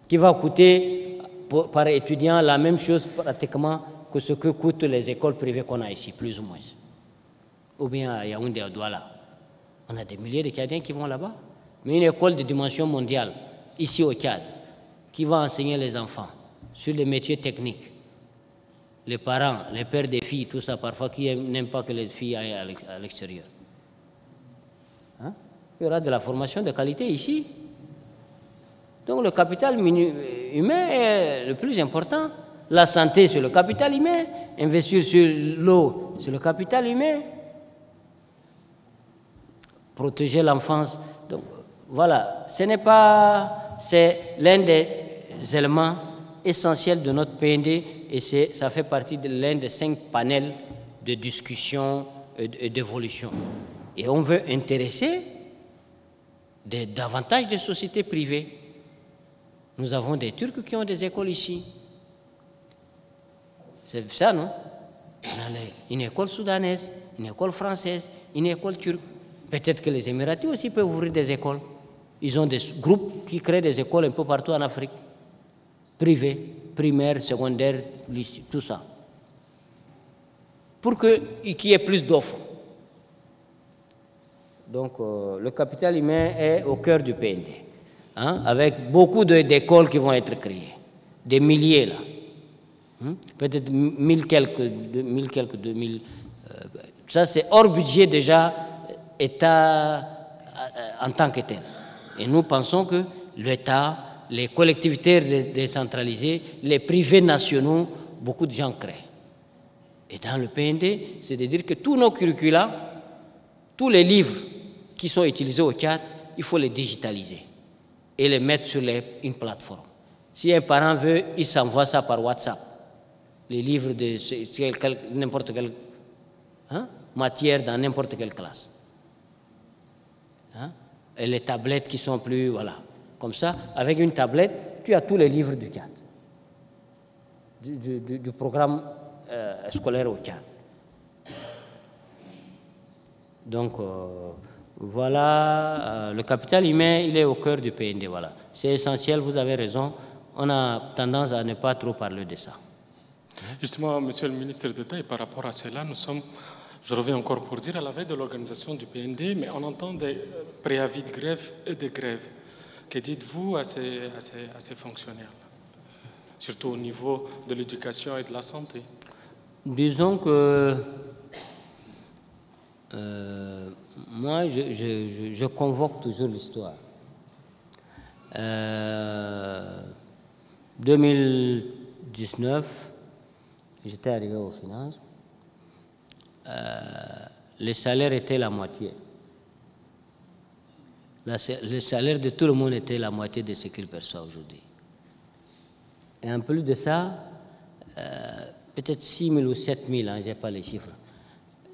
qui va coûter par étudiant la même chose pratiquement que ce que coûtent les écoles privées qu'on a ici, plus ou moins. Ou bien à Yaoundé, à Douala. On a des milliers de Tchadiens qui vont là-bas. Mais une école de dimension mondiale, ici au Tchad, qui va enseigner les enfants sur les métiers techniques. Les parents, les pères des filles, tout ça, parfois, qui n'aiment pas que les filles aillent à l'extérieur. Hein? Il y aura de la formation de qualité ici. Donc le capital humain est le plus important. La santé, c'est le capital humain. Investir sur l'eau, c'est le capital humain. Protéger l'enfance. Donc voilà, c'est l'un des éléments essentiels de notre PND et ça fait partie de l'un des 5 panels de discussion et d'évolution. Et on veut intéresser davantage de sociétés privées. Nous avons des Turcs qui ont des écoles ici. C'est ça, non? On a une école soudanaise, une école française, une école turque. Peut-être que les Émiratis aussi peuvent ouvrir des écoles. Ils ont des groupes qui créent des écoles un peu partout en Afrique. privés, primaires, secondaires, lycées, tout ça. Pour qu'il y ait plus d'offres. Donc, le capital humain est au cœur du PND, hein, avec beaucoup d'écoles qui vont être créées, des milliers là. Peut-être 1000 quelques, 2000. Ça, c'est hors budget déjà, État en tant que tel. Et nous pensons que l'État, les collectivités décentralisées, les privés nationaux, beaucoup de gens créent. Et dans le PND, c'est de dire que tous nos curricula, tous les livres qui sont utilisés au Tchad, il faut les digitaliser et les mettre sur une plateforme. Si un parent veut, il s'envoie ça par WhatsApp. Les livres de n'importe quelle matière dans n'importe quelle classe. Hein? Et les tablettes qui sont plus... Voilà. Comme ça, avec une tablette, tu as tous les livres du Tchad, du programme scolaire au Tchad. Donc, voilà, le capital humain, il est au cœur du PND. Voilà. C'est essentiel, vous avez raison. On a tendance à ne pas trop parler de ça. Justement, Monsieur le ministre d'État, et par rapport à cela, je reviens encore pour dire, à la veille de l'organisation du PND, mais on entend des préavis de grève et de grève. Que dites-vous à ces fonctionnaires, surtout au niveau de l'éducation et de la santé? Disons que moi, je convoque toujours l'histoire. 2019, j'étais arrivé aux finances, les salaires étaient la moitié. Le salaire de tout le monde était la moitié de ce qu'il perçoit aujourd'hui. Et en plus de ça, peut-être 6 000 ou 7 000, je n'ai pas les chiffres,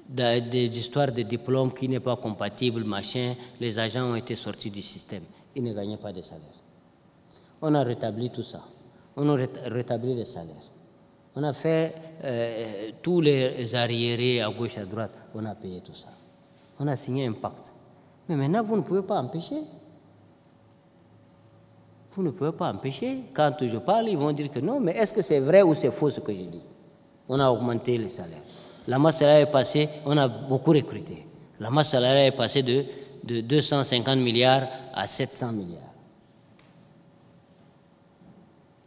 des histoires de diplômes qui n'est pas compatible, machin, les agents ont été sortis du système. Ils ne gagnaient pas de salaire. On a rétabli tout ça. On a rétabli les salaires. On a fait tous les arriérés à gauche, à droite, on a payé tout ça. On a signé un pacte. Mais maintenant, vous ne pouvez pas empêcher. Vous ne pouvez pas empêcher. Quand je parle, ils vont dire que non, mais est-ce que c'est vrai ou c'est faux ce que j'ai dit? On a augmenté les salaires. La masse salariale est passée, on a beaucoup recruté. La masse salariale est passée de 250 milliards à 700 milliards.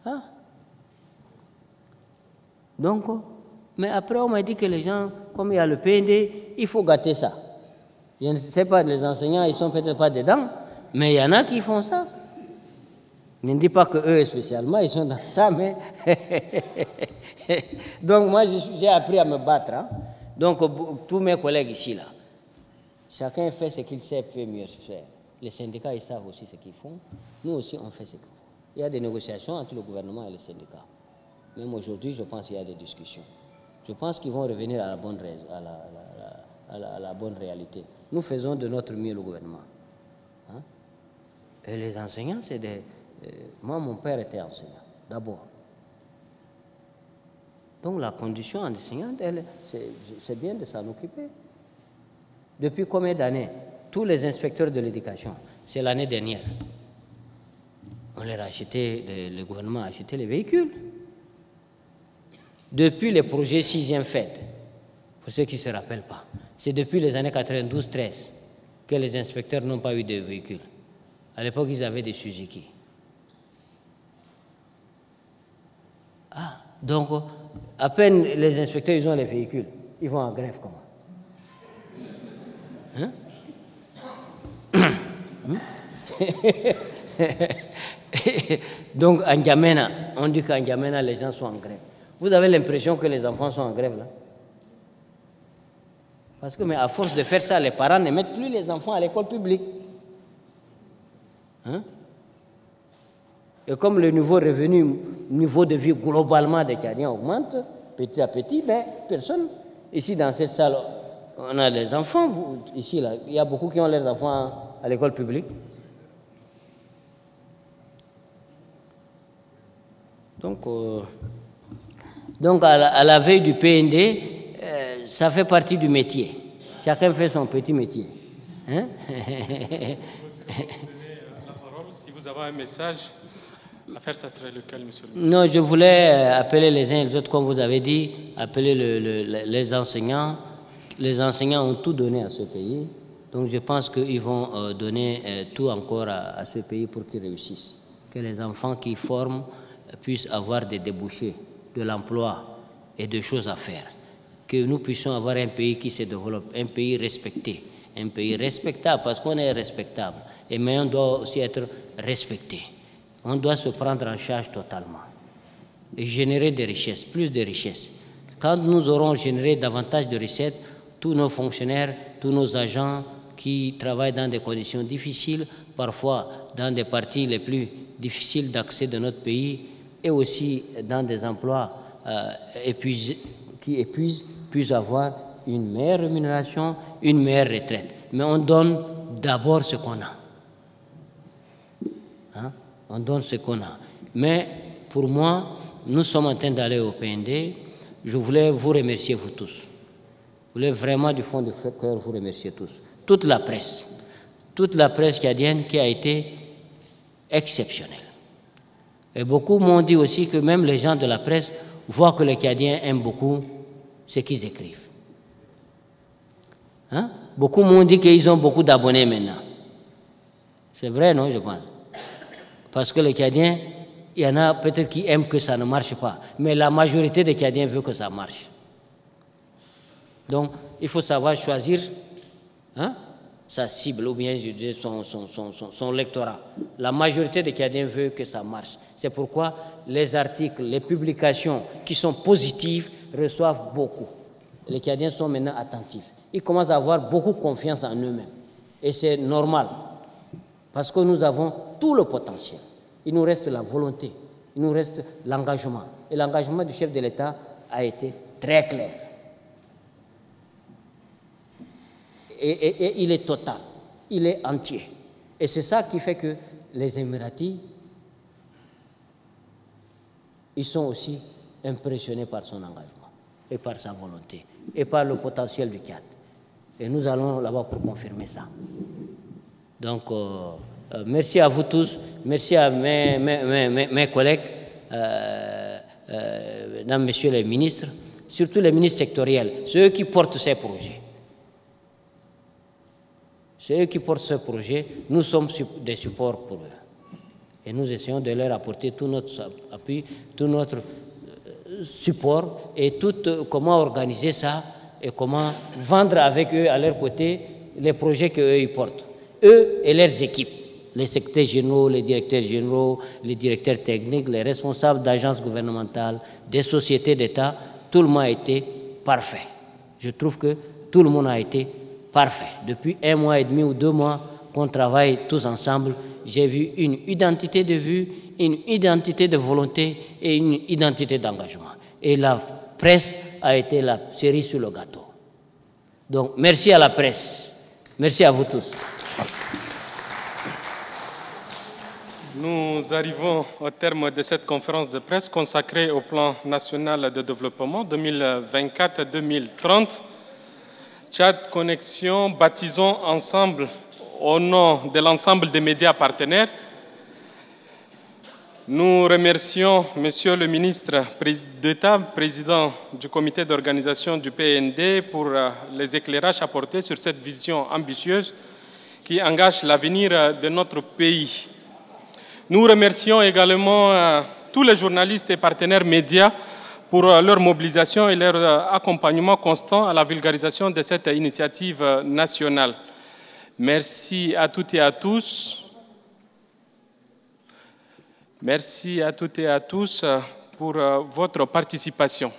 Hein? Donc, mais après, on m'a dit que les gens, comme il y a le PND, il faut gâter ça. Je ne sais pas, les enseignants, ils ne sont peut-être pas dedans, mais il y en a qui font ça. Je ne dis pas qu'eux spécialement, ils sont dans ça, mais... Donc moi, j'ai appris à me battre. Hein? Donc tous mes collègues ici, là, chacun fait ce qu'il sait mieux faire. Les syndicats, ils savent aussi ce qu'ils font. Nous aussi, on fait ce qu'il faut. Il y a des négociations entre le gouvernement et les syndicats. Même aujourd'hui, je pense qu'il y a des discussions. Je pense qu'ils vont revenir à la bonne réalité. Nous faisons de notre mieux le gouvernement. Hein? Et les enseignants, c'est des... Moi, mon père était enseignant, d'abord. Donc la condition enseignante, c'est bien de s'en occuper. Depuis combien d'années? Tous les inspecteurs de l'éducation, c'est l'année dernière. On leur a acheté, le gouvernement a acheté les véhicules. Depuis les projets 6e FED, pour ceux qui ne se rappellent pas, c'est depuis les années 92-13 que les inspecteurs n'ont pas eu de véhicules. À l'époque, ils avaient des Suzuki. Ah, donc, à peine les inspecteurs, ils ont les véhicules, ils vont en grève comment? Hein? Donc, en N'Djamena, on dit qu'en N'Djamena, les gens sont en grève. Vous avez l'impression que les enfants sont en grève, là? Parce que, mais à force de faire ça, les parents ne mettent plus les enfants à l'école publique. Hein? Et comme le niveau de vie globalement des Tchadiens augmente, petit à petit, ben, personne, ici dans cette salle, on a les enfants, ici, là, il y a beaucoup qui ont leurs enfants à l'école publique. Donc à la veille du PND, ça fait partie du métier. Chacun fait son petit métier. Hein? La parole, si vous avez un message L'affaire, ça serait lequel, monsieur le ministre? Non, je voulais appeler les uns et les autres, comme vous avez dit, appeler les enseignants. Les enseignants ont tout donné à ce pays, donc je pense qu'ils vont donner tout encore à ce pays pour qu'ils réussissent. Que les enfants qui forment puissent avoir des débouchés, de l'emploi et des choses à faire. Que nous puissions avoir un pays qui se développe, un pays respecté, un pays respectable, parce qu'on est respectable, mais on doit aussi être respecté. On doit se prendre en charge totalement et générer des richesses, plus de richesses. Quand nous aurons généré davantage de recettes, tous nos fonctionnaires, tous nos agents qui travaillent dans des conditions difficiles, parfois dans des parties les plus difficiles d'accès de notre pays et aussi dans des emplois qui épuisent, puissent avoir une meilleure rémunération, une meilleure retraite. Mais on donne d'abord ce qu'on a. Hein? On donne ce qu'on a. Mais pour moi, nous sommes en train d'aller au PND. Je voulais vous remercier, vous tous. Je voulais vraiment du fond du cœur vous remercier tous. Toute la presse tchadienne qui a été exceptionnelle. Et beaucoup m'ont dit aussi que même les gens de la presse voient que les Tchadiens aiment beaucoup ce qu'ils écrivent. Hein? Beaucoup m'ont dit qu'ils ont beaucoup d'abonnés maintenant. C'est vrai, non, je pense. Parce que les Tchadiens, il y en a peut-être qui aiment que ça ne marche pas, mais la majorité des Tchadiens veut que ça marche. Donc, il faut savoir choisir sa cible, ou bien je dis son lectorat. La majorité des Tchadiens veut que ça marche. C'est pourquoi les articles, les publications qui sont positives reçoivent beaucoup. Les Tchadiens sont maintenant attentifs. Ils commencent à avoir beaucoup confiance en eux-mêmes. Et c'est normal, parce que nous avons tout le potentiel. Il nous reste la volonté, il nous reste l'engagement. Et l'engagement du chef de l'État a été très clair. Et il est total, il est entier. Et c'est ça qui fait que les Émiratis, ils sont aussi impressionnés par son engagement et par sa volonté et par le potentiel du Tchad. Et nous allons là-bas pour confirmer ça. Donc, merci à vous tous, merci à mes collègues, mesdames, messieurs les ministres, surtout les ministres sectoriels, ceux qui portent ces projets. C'est eux qui portent ce projet, nous sommes des supports pour eux. Et nous essayons de leur apporter tout notre appui, tout notre support et comment organiser ça et comment vendre avec eux à leur côté les projets qu'eux ils portent. Eux et leurs équipes, les secrétaires généraux, les directeurs généraux, les directeurs techniques, les responsables d'agences gouvernementales, des sociétés d'État, tout le monde a été parfait. Je trouve que tout le monde a été parfait. Depuis 1 mois et demi ou 2 mois qu'on travaille tous ensemble, j'ai vu une identité de vue, une identité de volonté et une identité d'engagement. Et la presse a été la cerise sur le gâteau. Donc, merci à la presse. Merci à vous tous. Nous arrivons au terme de cette conférence de presse consacrée au plan national de développement 2024-2030. Tchad Connexion, baptisons ensemble au nom de l'ensemble des médias partenaires. Nous remercions Monsieur le ministre d'État, président du comité d'organisation du PND, pour les éclairages apportés sur cette vision ambitieuse qui engage l'avenir de notre pays. Nous remercions également tous les journalistes et partenaires médias pour leur mobilisation et leur accompagnement constant à la vulgarisation de cette initiative nationale. Merci à toutes et à tous. Merci à toutes et à tous pour votre participation.